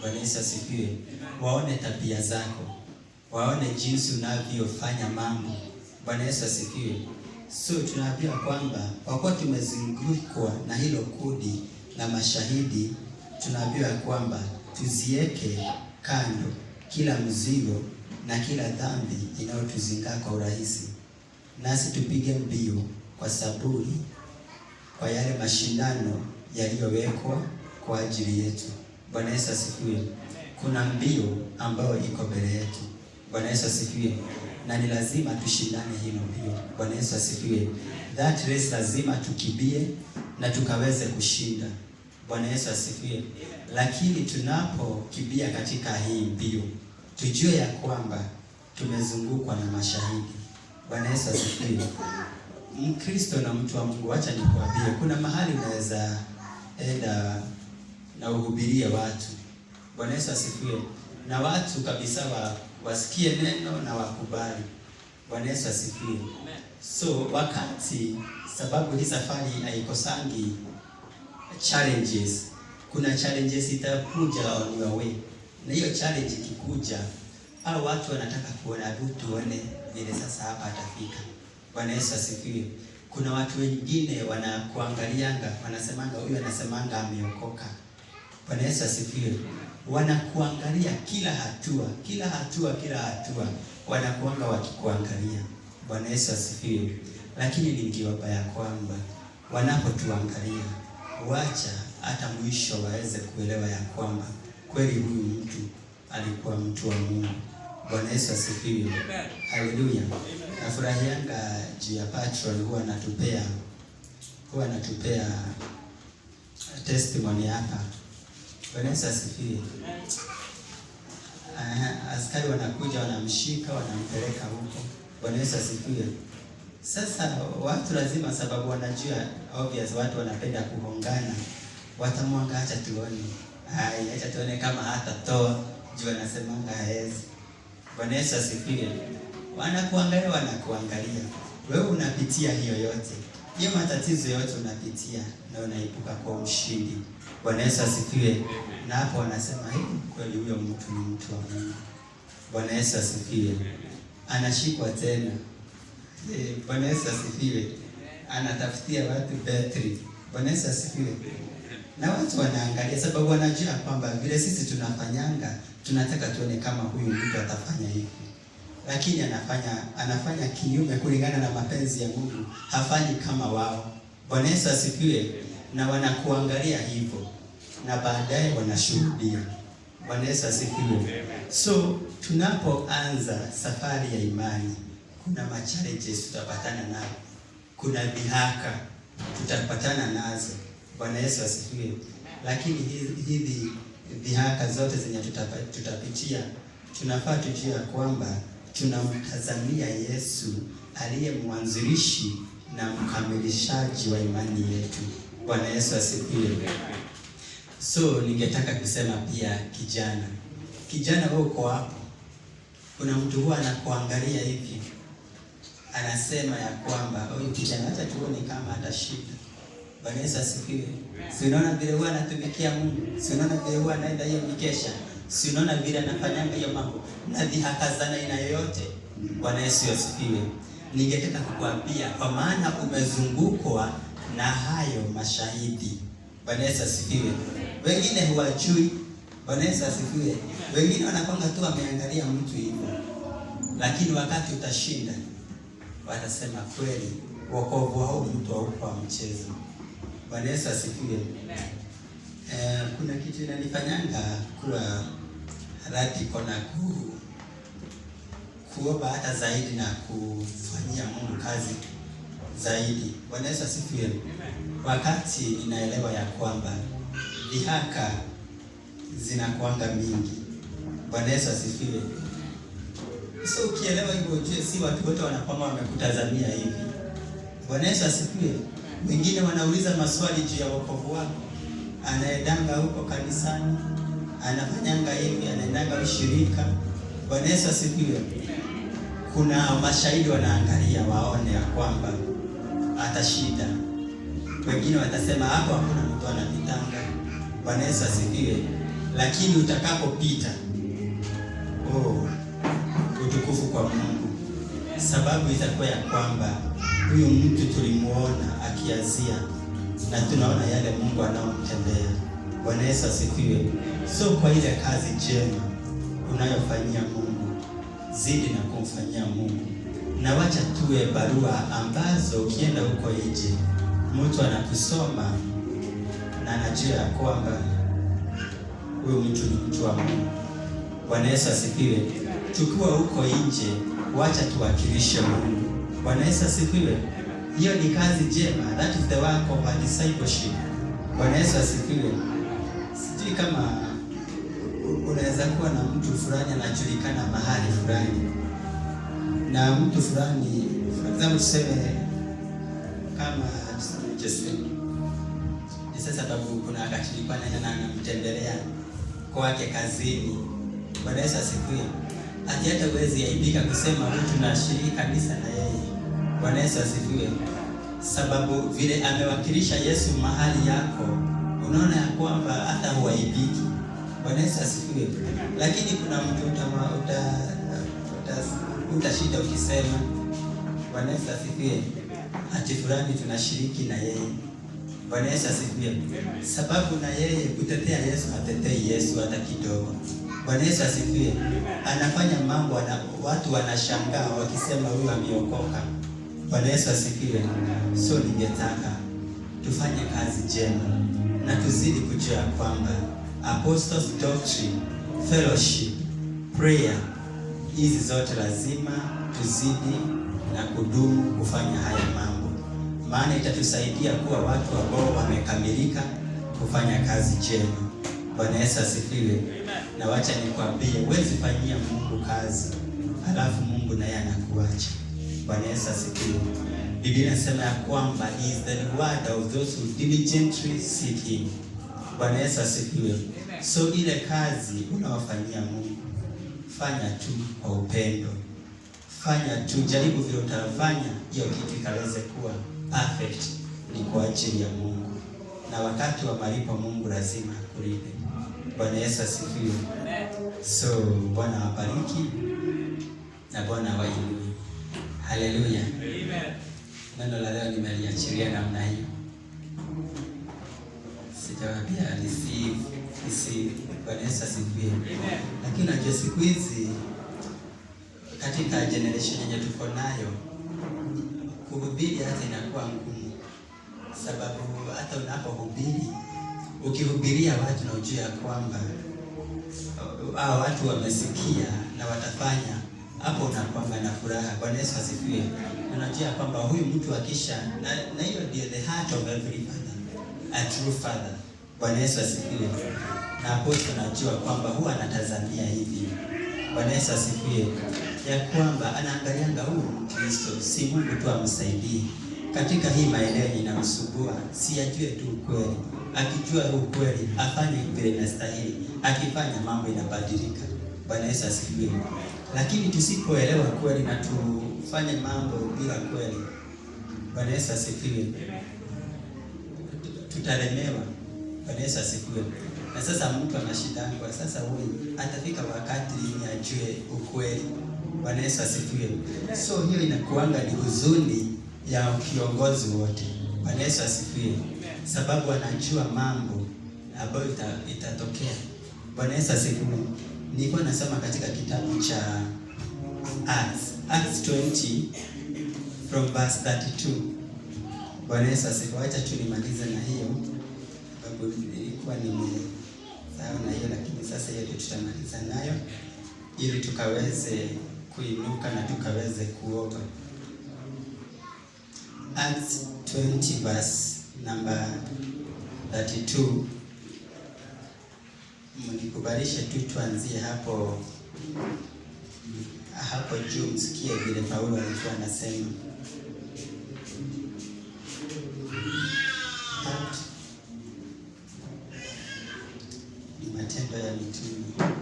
Bwana Yesu asifiwe. Waone tabia zako, waone jinsi unavyofanya mambo. Bwana Yesu asifiwe. So tunaambiwa kwamba kwa kuwa tumezungukwa na hilo kundi la mashahidi, tunaambiwa kwamba tuzieke kando kila mzigo na kila dhambi inayotuzingaa kwa urahisi, nasi tupige mbio kwa saburi kwa yale mashindano yaliyowekwa kwa ajili yetu. Bwana Yesu asifiwe. Kuna mbio ambayo iko mbele yetu. Bwana Yesu asifiwe. Na ni lazima tushindane hilo mbio. Bwana Yesu asifiwe. That race lazima tukibie na tukaweze kushinda. Bwana Yesu asifiwe. Lakini tunapokibia katika hii mbio, tujue ya kwamba tumezungukwa na mashahidi. Bwana Yesu asifiwe. Mkristo na mtu wa Mungu, acha nikwambie, kuna mahali unaweza enda na uhubirie watu. Bwana Yesu asifiwe. Na watu kabisa wasikie neno na wakubali. Bwana Yesu asifiwe. So wakati, sababu hii safari haikosangi challenges. Kuna challenges itakuja on your way. Na hiyo challenge ikikuja, au watu wanataka kuona tuone vile sasa hapa atafika. Bwana Yesu asifiwe. Kuna watu wengine wanakuangalianga, wanasemanga huyu anasemanga ameokoka. Bwana Yesu asifiwe. Wanakuangalia kila hatua wanakuanga wakikuangalia. Bwana Yesu asifiwe. Lakini ningeomba ya kwamba wanapotuangalia, wacha hata mwisho waweze kuelewa ya kwamba kweli huyu mtu alikuwa mtu wa Mungu. Bwana Yesu asifiwe. Haleluya. Nafurahianga juu ya patron huwa anatupea testimony hapa. Bwana Yesu asifiwe. Askari wanakuja wanamshika, wanampeleka huko. Bwana Yesu asifiwe. Sasa watu lazima, sababu wanajua obvious watu wanapenda kuhongana, watamwanga acha tuone. Acha tuone kama hatatoa, juu anasemanga haezi. Bwana Yesu asifiwe. Wanakuangalia. Wewe unapitia hiyo yote. Hiyo matatizo yote unapitia na unaibuka kwa ushindi. Bwana Yesu asifiwe. Na hapo wanasema kweli huyo mtu ni mtu wa Mungu. Bwana Yesu asifiwe. Anashikwa tena. Bwana Yesu asifiwe. Anatafutia watu battery. Bwana Yesu asifiwe. Na watu wanaangalia, sababu wanajua kwamba vile sisi tunafanyanga, tunataka tuone kama huyu mtu atafanya hivi. Lakini anafanya kinyume kulingana na mapenzi ya Mungu. Hafanyi kama wao. Bwana Yesu asifiwe. Na wanakuangalia hivyo, na baadaye wanashuhudia. Bwana Yesu asifiwe. So tunapoanza safari ya imani, kuna challenges tutapatana nazo. Kuna dhihaka tutapatana nazo. Bwana Yesu asifiwe. Lakini hizi dhihaka zote zenye tutapitia, tunafaa tujue kwamba tunamtazamia Yesu aliye mwanzilishi na mkamilishaji wa imani yetu. Bwana Yesu asifiwe. So ningetaka kusema pia, kijana wewe uko hapo, kuna mtu huwa anakuangalia hivi, anasema ya kwamba huyu kijana hata tuone kama atashinda. Bwana Yesu asifiwe. Si unaona vile huwa anatumikia Mungu? Si unaona vile huwa anaenda hiyo mikesha? Si unaona vile anafanyanga hiyo mambo? Na dhihaka za aina yoyote. Bwana Yesu asifiwe. Ningetaka kukuambia, kwa maana umezungukwa na hayo mashahidi. Bwana Yesu asifiwe. Wengine huwajui. Bwana Yesu asifiwe. Wengine wanakwanga tu wameangalia mtu hivyo, lakini wakati utashinda watasema kweli wokovu wao mtu haukuwa mchezo. Bwana Yesu asifiwe. Kuna kitu inanifanyanga kuwa radiko na kuomba hata zaidi na kufanyia Mungu kazi zaidi. Bwana Yesu asifiwe. Wakati inaelewa ya kwamba dhihaka zinakuanga mingi. Bwana Yesu asifiwe. So ukielewa hivyo, ujue si watu wote wanakwamba wamekutazamia hivi. Bwana Yesu asifiwe. Wengine wanauliza maswali juu ya wokovu wako. Anaendanga huko kanisani, anafanyanga hivi, anaendanga ushirika. Bwana Yesu asifiwe. Kuna mashahidi wanaangalia waone ya kwamba atashinda. Wengine watasema hapo hakuna mtu anapitanga. Bwana Yesu asifiwe. Lakini utakapopita, utukufu kwa Mungu, sababu itakuwa ya kwamba huyu mtu tulimuona akiazia na tunaona yale Mungu anaomtendea. Bwana Yesu asifiwe. So kwa ile kazi njema unayofanyia Mungu, zidi na kumfanyia Mungu, na wacha tuwe barua ambazo ukienda huko nje mtu anakusoma na anajua ya kwamba huyu mtu ni mtu wa Mungu. Bwana Yesu asifiwe. Tukiwa huko nje, wacha tuwakilishe Mungu. Bwana Yesu asifiwe. Hiyo ni kazi njema. That is the work of a discipleship. Bwana Yesu asifiwe. Sijui kama unaweza kuwa na mtu fulani anajulikana mahali fulani, na mtu fulani, for example, tuseme kama sasa, sababu kuna wakati nilikuwa naenda na namtembelea kwake kazini. Bwana Yesu asifiwe. Hata uwezi aibika kusema mtu tunashiriki kanisa na yeye. Bwana Yesu asifiwe. Sababu vile amewakilisha Yesu mahali yako, unaona ya kwamba hata huaibiki. Bwana Yesu asifiwe. Lakini kuna mtu utashinda ukisema Bwana Yesu asifiwe, ati fulani tunashiriki na yeye. Bwana Yesu asifiwe. Sababu na yeye kutetea Yesu hatetei Yesu hata kidogo. Bwana Yesu asifiwe. Anafanya mambo watu wanashangaa wakisema huyu ameokoka. Bwana Yesu asifiwe. So ningetaka tufanye kazi njema na tuzidi kujua kwamba apostles doctrine, fellowship, prayer, hizi zote lazima tuzidi na kudumu kufanya haya mambo, maana itatusaidia kuwa watu ambao wamekamilika kufanya kazi njema. Bwana Yesu asifiwe. Na wacha nikwambie, huwezi fanyia Mungu kazi halafu Mungu naye anakuacha. Bwana Yesu asifiwe. Biblia inasema ya kwamba he is the reward of those who diligently seek him. Bwana Yesu asifiwe. So ile kazi unaofanyia Mungu, fanya tu kwa upendo. Fanya tu, jaribu vile utafanya hiyo kitu ikaweze kuwa perfect, ni kwa ajili ya Mungu. Na wakati wa malipo Mungu lazima akulipe. Bwana Yesu asifiwe. So Bwana awabariki na Bwana awainue. Haleluya. Amen. Neno la leo nimeliachilia namna hiyo. Sitawaambia receive. Bwana Yesu asifiwe. Amen. Lakini najua siku hizi katika generation yenye tuko nayo, kuhubiri hata inakuwa ngumu, sababu hata unapohubiri, ukihubiria watu na ujue ya kwamba hao watu wamesikia na watafanya, hapo unakuwa na furaha. Bwana Yesu asifiwe. Unajua kwamba huyu mtu akisha, na hiyo ndio the heart of every father, a true father. Bwana Yesu asifiwe. Na hapo tunajua kwamba huwa anatazamia hivi. Bwana Yesu asifiwe. ya kwamba anaangalianga huyu Kristo, si Mungu tu amsaidie katika hii maeneo inamsumbua, si ajue tu ukweli. Akijua ukweli afanye vile inastahili, akifanya mambo inabadilika. Bwana Yesu asifiwe. Lakini tusipoelewa kweli na tufanye mambo bila kweli, Bwana Yesu asifiwe, tutalemewa. Bwana Yesu asifiwe. Na sasa mtu anashindana kwa sasa, huyu atafika wakati ni ajue ukweli. Bwana Yesu asifiwe. So hiyo inakuanga ni huzuni ya kiongozi wote. Bwana Yesu asifiwe. Sababu anajua mambo ambayo itatokea. Bwana Yesu asifiwe. Nilikuwa nasoma katika kitabu cha Acts 20 from verse 32. Bwana Yesu asifiwe. Acha tu nimalize na hiyo, sababu nilikuwa nimesahau na hiyo, lakini sasa hiyo tutamaliza nayo ili tukaweze kuinuka na tukaweze kuomba. Acts 20 verse number 32. Mnikubalishe tu tuanzie hapo juu, msikie vile Paulo alikuwa anasema. Matendo ya Mitume.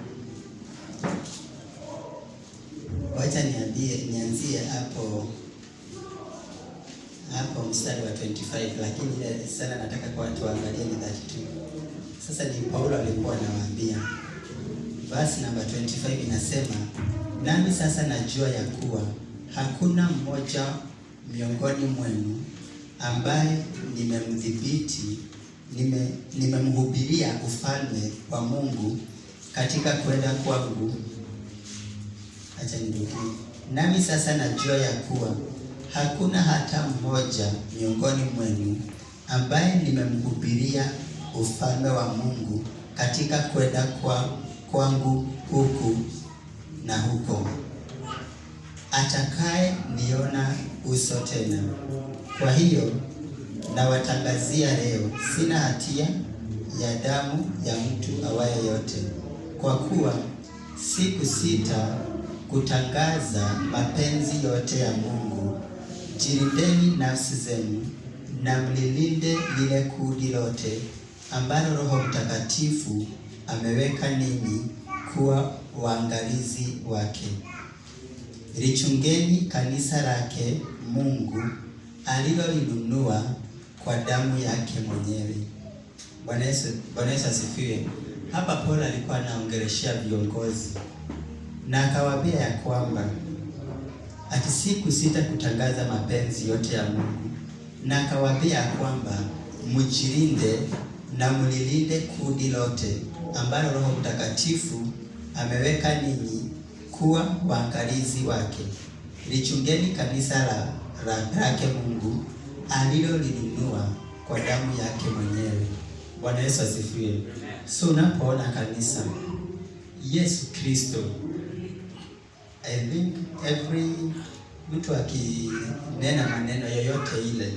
Wacha nianzie hapo mstari wa 25, lakini ile sana nataka kwa watu waangalie ni 32. Sasa ni Paulo alikuwa anawaambia. Verse number 25 inasema, nami sasa najua ya kuwa hakuna mmoja miongoni mwenu ambaye nimemhubiria ufalme wa Mungu katika kwenda kwangu. Acha nirudie. Nami sasa najua ya kuwa hakuna hata mmoja miongoni mwenu ambaye nimemhubiria ufalme wa Mungu katika kwenda kwangu huku na huko, atakaye niona uso tena. Kwa hiyo nawatangazia leo, sina hatia ya damu ya mtu awaye yote, kwa kuwa sikusita kutangaza mapenzi yote ya Mungu. Jilindeni nafsi zenu na mlilinde lile kundi lote ambalo Roho Mtakatifu ameweka ninyi kuwa waangalizi wake. Lichungeni kanisa lake Mungu alilolinunua kwa damu yake mwenyewe. Bwana Yesu asifiwe. Hapa Paulo alikuwa anaongeleshia viongozi na akawaambia ya kwamba sikusita kutangaza mapenzi yote ya Mungu, na akawaambia ya kwamba mjilinde na mlilinde kundi lote ambalo Roho Mtakatifu ameweka ninyi kuwa waangalizi wake. Lichungeni kanisa lake Mungu alilolinunua kwa damu yake mwenyewe. Bwana Yesu asifiwe. So unapoona kanisa Yesu Kristo, I think every mtu akinena maneno yoyote ile,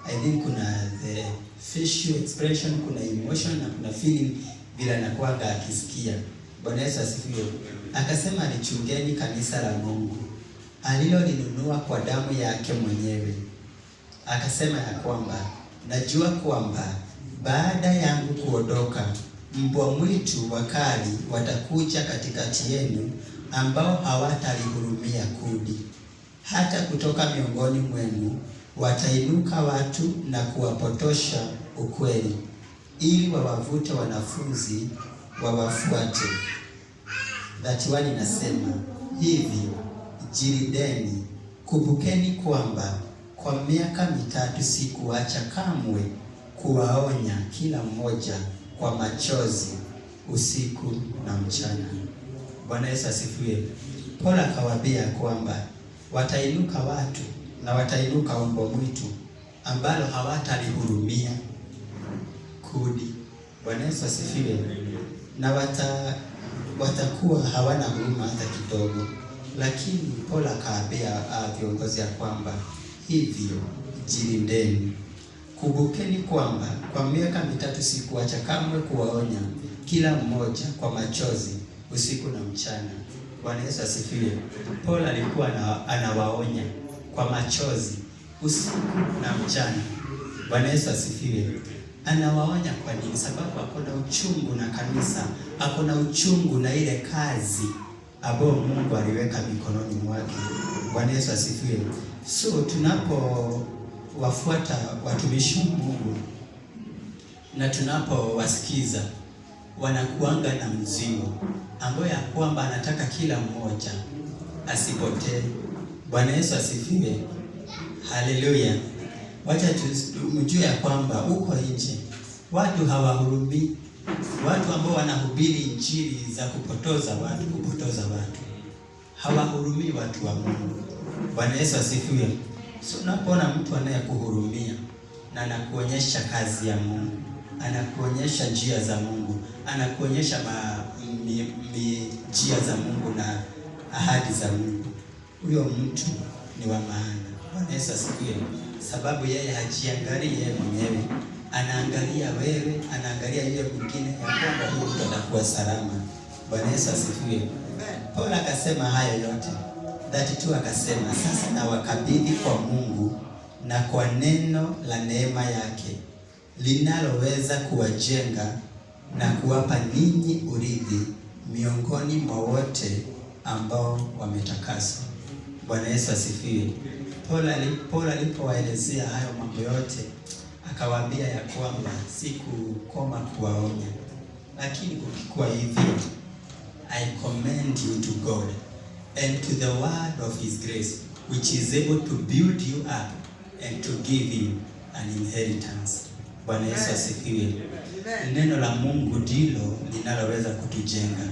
I think kuna the facial expression, kuna emotion na kuna feeling bila anakuanga akisikia. Bwana Yesu asifiwe. Akasema lichungeni kanisa la Mungu alilolinunua kwa damu yake mwenyewe. Akasema ya kwamba najua kwamba baada yangu kuondoka, mbwa mwitu wakali watakuja katikati yenu, ambao hawatalihurumia kundi. Hata kutoka miongoni mwenu watainuka watu na kuwapotosha ukweli, ili wawavute wanafunzi wawafuate. 31 inasema hivi, jilindeni, kumbukeni kwamba kwa miaka 3 sikuacha kamwe kuwaonya kila mmoja kwa machozi usiku na mchana. Bwana Yesu asifiwe. Paulo akawaambia kwamba watainuka watu na watainuka mbwa mwitu ambalo hawatalihurumia kundi. Bwana Yesu asifiwe. Na watakuwa hawana huruma hata kidogo. Lakini Paulo akawaambia viongozi ya kwamba hivyo jilindeni, kumbukeni kwamba kwa miaka 3 sikuacha kamwe kuwaonya kila mmoja kwa machozi usiku na mchana. Bwana Yesu asifiwe. Paulo alikuwa anawaonya kwa machozi usiku na mchana. Bwana Yesu asifiwe. Anawaonya kwa nini? Sababu akona uchungu na kanisa, akona uchungu na ile kazi ambayo Mungu aliweka mikononi mwake. Bwana Yesu asifiwe. So tunapowafuata watumishi wa Mungu na tunapowasikiza, wanakuanga na mzigo ambayo ya kwamba anataka kila mmoja asipotee. Bwana Yesu asifiwe. Haleluya. Wacha tumjue ya kwamba huko nje watu hawahurumii. Watu ambao wanahubiri injili za kupotoza watu hawahurumii watu wa Mungu. Bwana Yesu asifiwe. So unapoona mtu anayekuhurumia na anakuonyesha kazi ya Mungu, anakuonyesha njia za Mungu, anakuonyesha njia za Mungu na ahadi za Mungu, huyo mtu ni wa maana. Bwana Yesu asifiwe. Sababu yeye hajiangalii yeye mwenyewe, anaangalia wewe, anaangalia yule mwingine, ya kwamba huyo mtu atakuwa salama. Bwana Yesu asifiwe. Paulo akasema hayo yote 32, akasema sasa na wakabidhi kwa Mungu na kwa neno la neema yake linaloweza kuwajenga na kuwapa ninyi urithi miongoni mwa wote ambao wametakaswa. Bwana Yesu asifiwe. Paulo alipowaelezea hayo mambo yote, akawaambia ya kwamba si kukoma kuwaonya, lakini kukikuwa hivyo, I commend you to God and to the word of his grace, which is able to build you up and to give you an inheritance. Bwana Yesu asifiwe. Neno la Mungu ndilo linaloweza kutujenga,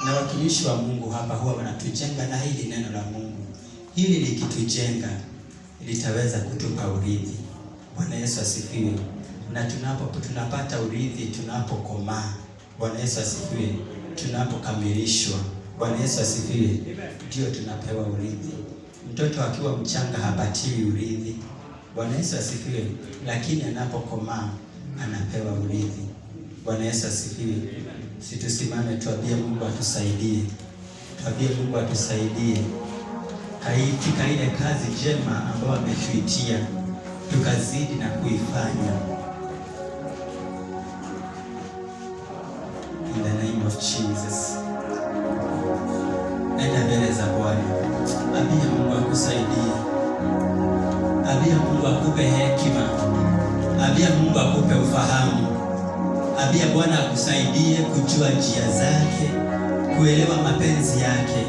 na watumishi wa Mungu hapa huwa wanatujenga na hili neno la Mungu. Hili likitujenga litaweza kutupa urithi. Bwana Yesu asifiwe. Na tunapata urithi tunapokomaa. Bwana Yesu asifiwe. Tunapokamilishwa. Bwana Yesu asifiwe. Ndio tunapewa urithi. Mtoto akiwa mchanga hapatiwi urithi. Bwana Yesu asifiwe. Lakini anapokomaa anapewa urithi. Bwana Yesu asifiwe. Situsimame tuambie Mungu atusaidie. Tuambie Mungu atusaidie katika ile kazi njema ambayo ametuitia, tukazidi na kuifanya. In the name of Jesus. Nenda mbele za Bwana. Ambia Mungu akusaidie. Ambia Mungu akupe hekima. Ambia Mungu akupe ufahamu. Ambia Bwana akusaidie kujua njia zake, kuelewa mapenzi yake.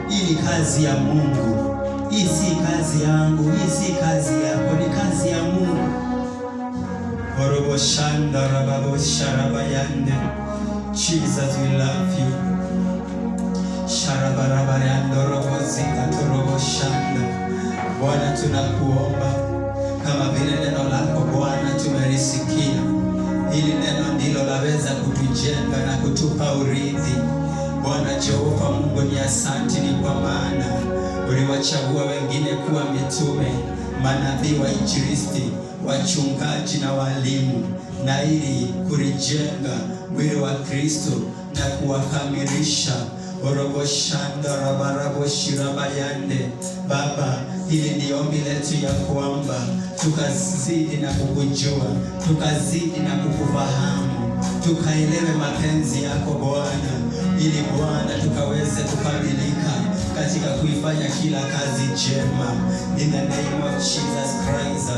Hii ni kazi ya Mungu. Hii si kazi yangu, hii si kazi yako, ni kazi ya Mungu. Orobo shanda rababo sharabayande. Jesus, we love you. Sharabarabariando robo zikato robo shanda. Bwana tunakuomba kama vile neno lako Bwana tumelisikia. Hili neno ndilo laweza kutujenga na kutupa urithi. Bwana Jehova Mungu, ni asante, ni kwa maana uliwachagua wengine kuwa mitume, manabii, wainjilisti, wachungaji na walimu, na ili kulijenga mwili wa Kristo na kuwakamilisha. Oroboshanda rabarabo shirabayande. Baba, hili ni ombi letu ya kwamba tukazidi na kukujua, tukazidi na kukufahamu, tukaelewe mapenzi yako Bwana, ili Bwana tukaweze kukamilika katika kuifanya kila kazi njema. In the name of Jesus Christ.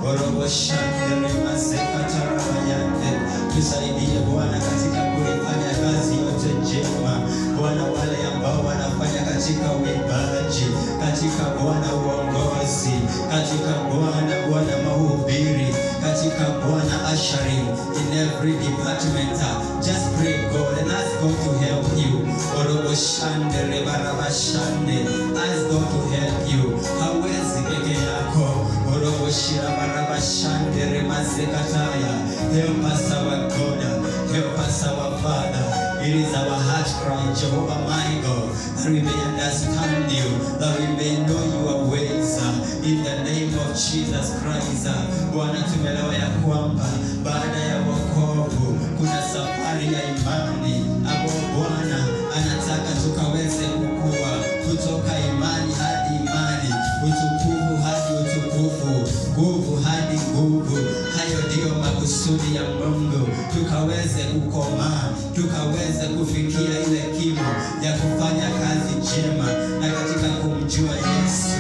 Oroboshanda masekatarabayande. Tusaidie Bwana katika kuifanya kazi yote njema. Bwana, wale ambao wanafanya katika uimbaji, katika Bwana uongozi, katika Bwana mahubiri, katika Bwana ushering, in every department, just pray God and ask God to help you. Oroboshande rebarabashande. Ask God to help you. Hawezi peke yako. Oroboshira barabashande remazekataya. Help us our God. Help us our Father. It is our heart cry, Jehovah my God, that we may understand you, that we may know your ways, in the name of Jesus Christ. Bwana, tumelewa ya kwamba baada ya wokovu kuna safari ya imani ambayo Bwana anataka tukaweze kukua. nguvu hadi nguvu. Hayo ndiyo makusudi ya Mungu, tukaweze kukomaa, tukaweze kufikia ile kimo ya kufanya kazi njema na katika kumjua Yesu.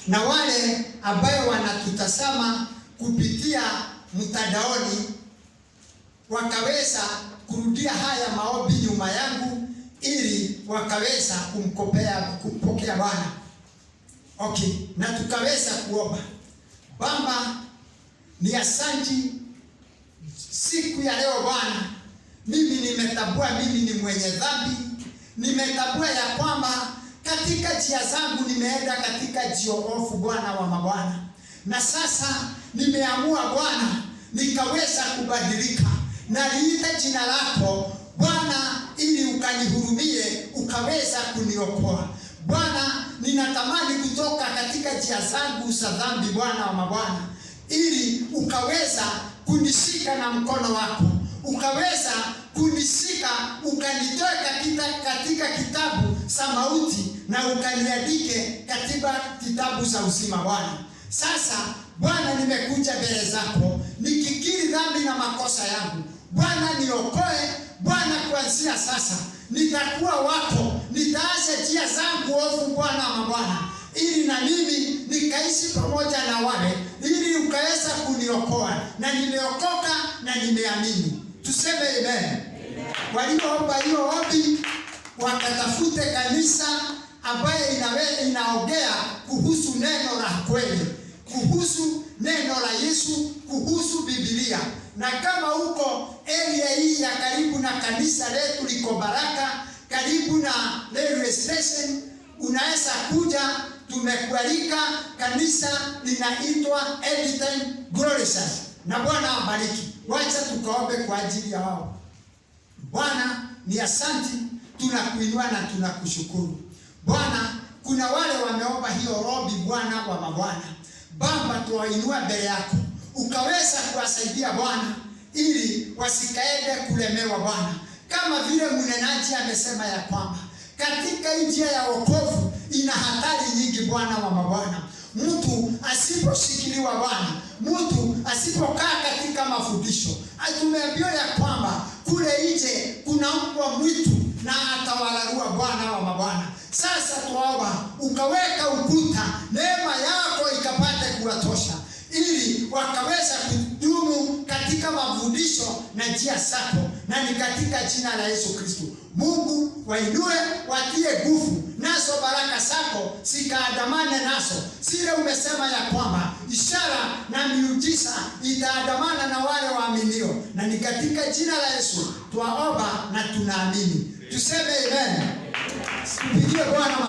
Na wale ambayo wanatutazama kupitia mtandaoni wakaweza kurudia haya maombi nyuma yangu ili wakaweza kumpokea Bwana. Okay, na tukaweza kuomba. Baba, ni asanti siku ya leo Bwana. Mimi nimetambua mimi ni mwenye dhambi. Nimetambua ya kwamba katika njia zangu nimeenda katika njia ofu Bwana wa mabwana. Na sasa nimeamua Bwana nikaweza kubadilika. Naliita jina lako Bwana ili ukanihurumie, ukaweza kuniokoa. Bwana, ninatamani kutoka katika njia zangu za dhambi Bwana wa mabwana, ili ukaweza kunishika na mkono wako. Ukaweza kunishika ukanitoa katika kitabu za mauti na ukaniandike katika kitabu za uzima Bwana. Sasa Bwana, nimekuja mbele zako nikikiri dhambi na makosa yangu. Bwana, niokoe Bwana, kuanzia sasa nitakuwa wako, nitaacha njia zangu ovu Bwana wa mabwana, ili na mimi nikaishi pamoja na wale, ili ukaweza kuniokoa. Na nimeokoka na nimeamini. Tuseme amen. Walioomba hiyo ombi wakatafute kanisa ambaye inaongea kuhusu neno la kweli, kuhusu neno la Yesu, kuhusu Biblia. Na kama uko area hii ya karibu na kanisa letu liko Baraka, karibu na railway station, unaweza kuja. Tumekualika. Kanisa linaitwa Anytime Glorious. Na Bwana awabariki. Wacha tukaombe kwa ajili ya wao. Bwana, ni asanti, tunakuinua na tunakushukuru. Bwana, kuna wale wameomba hiyo ombi Bwana wa mabwana. Baba, tuwainua mbele yako, ukaweza kuwasaidia Bwana, ili wasikaende kulemewa Bwana. Kama vile mnenaji amesema ya kwamba katika njia ya wokovu ina hatari nyingi Bwana wa mabwana. Mtu asiposhikiliwa Bwana, mtu asipokaa katika mafundisho, tumeambiwa ya kwamba kule nje kuna mbwa mwitu na atawalarua Bwana wa mabwana. Sasa tuomba ukaweka ukuta, neema yako ikapate kuwatosha, ili wakaweza kudumu katika mafundisho na njia zako, na ni katika jina la Yesu Kristo. Mungu wainue, watie nguvu, nazo baraka zako zikaandamane nazo. Zile umesema ya kwamba ishara na miujiza itaandamana na wale waaminio, na ni katika jina la Yesu twaomba na tunaamini. Tuseme amen. Tupigie Bwana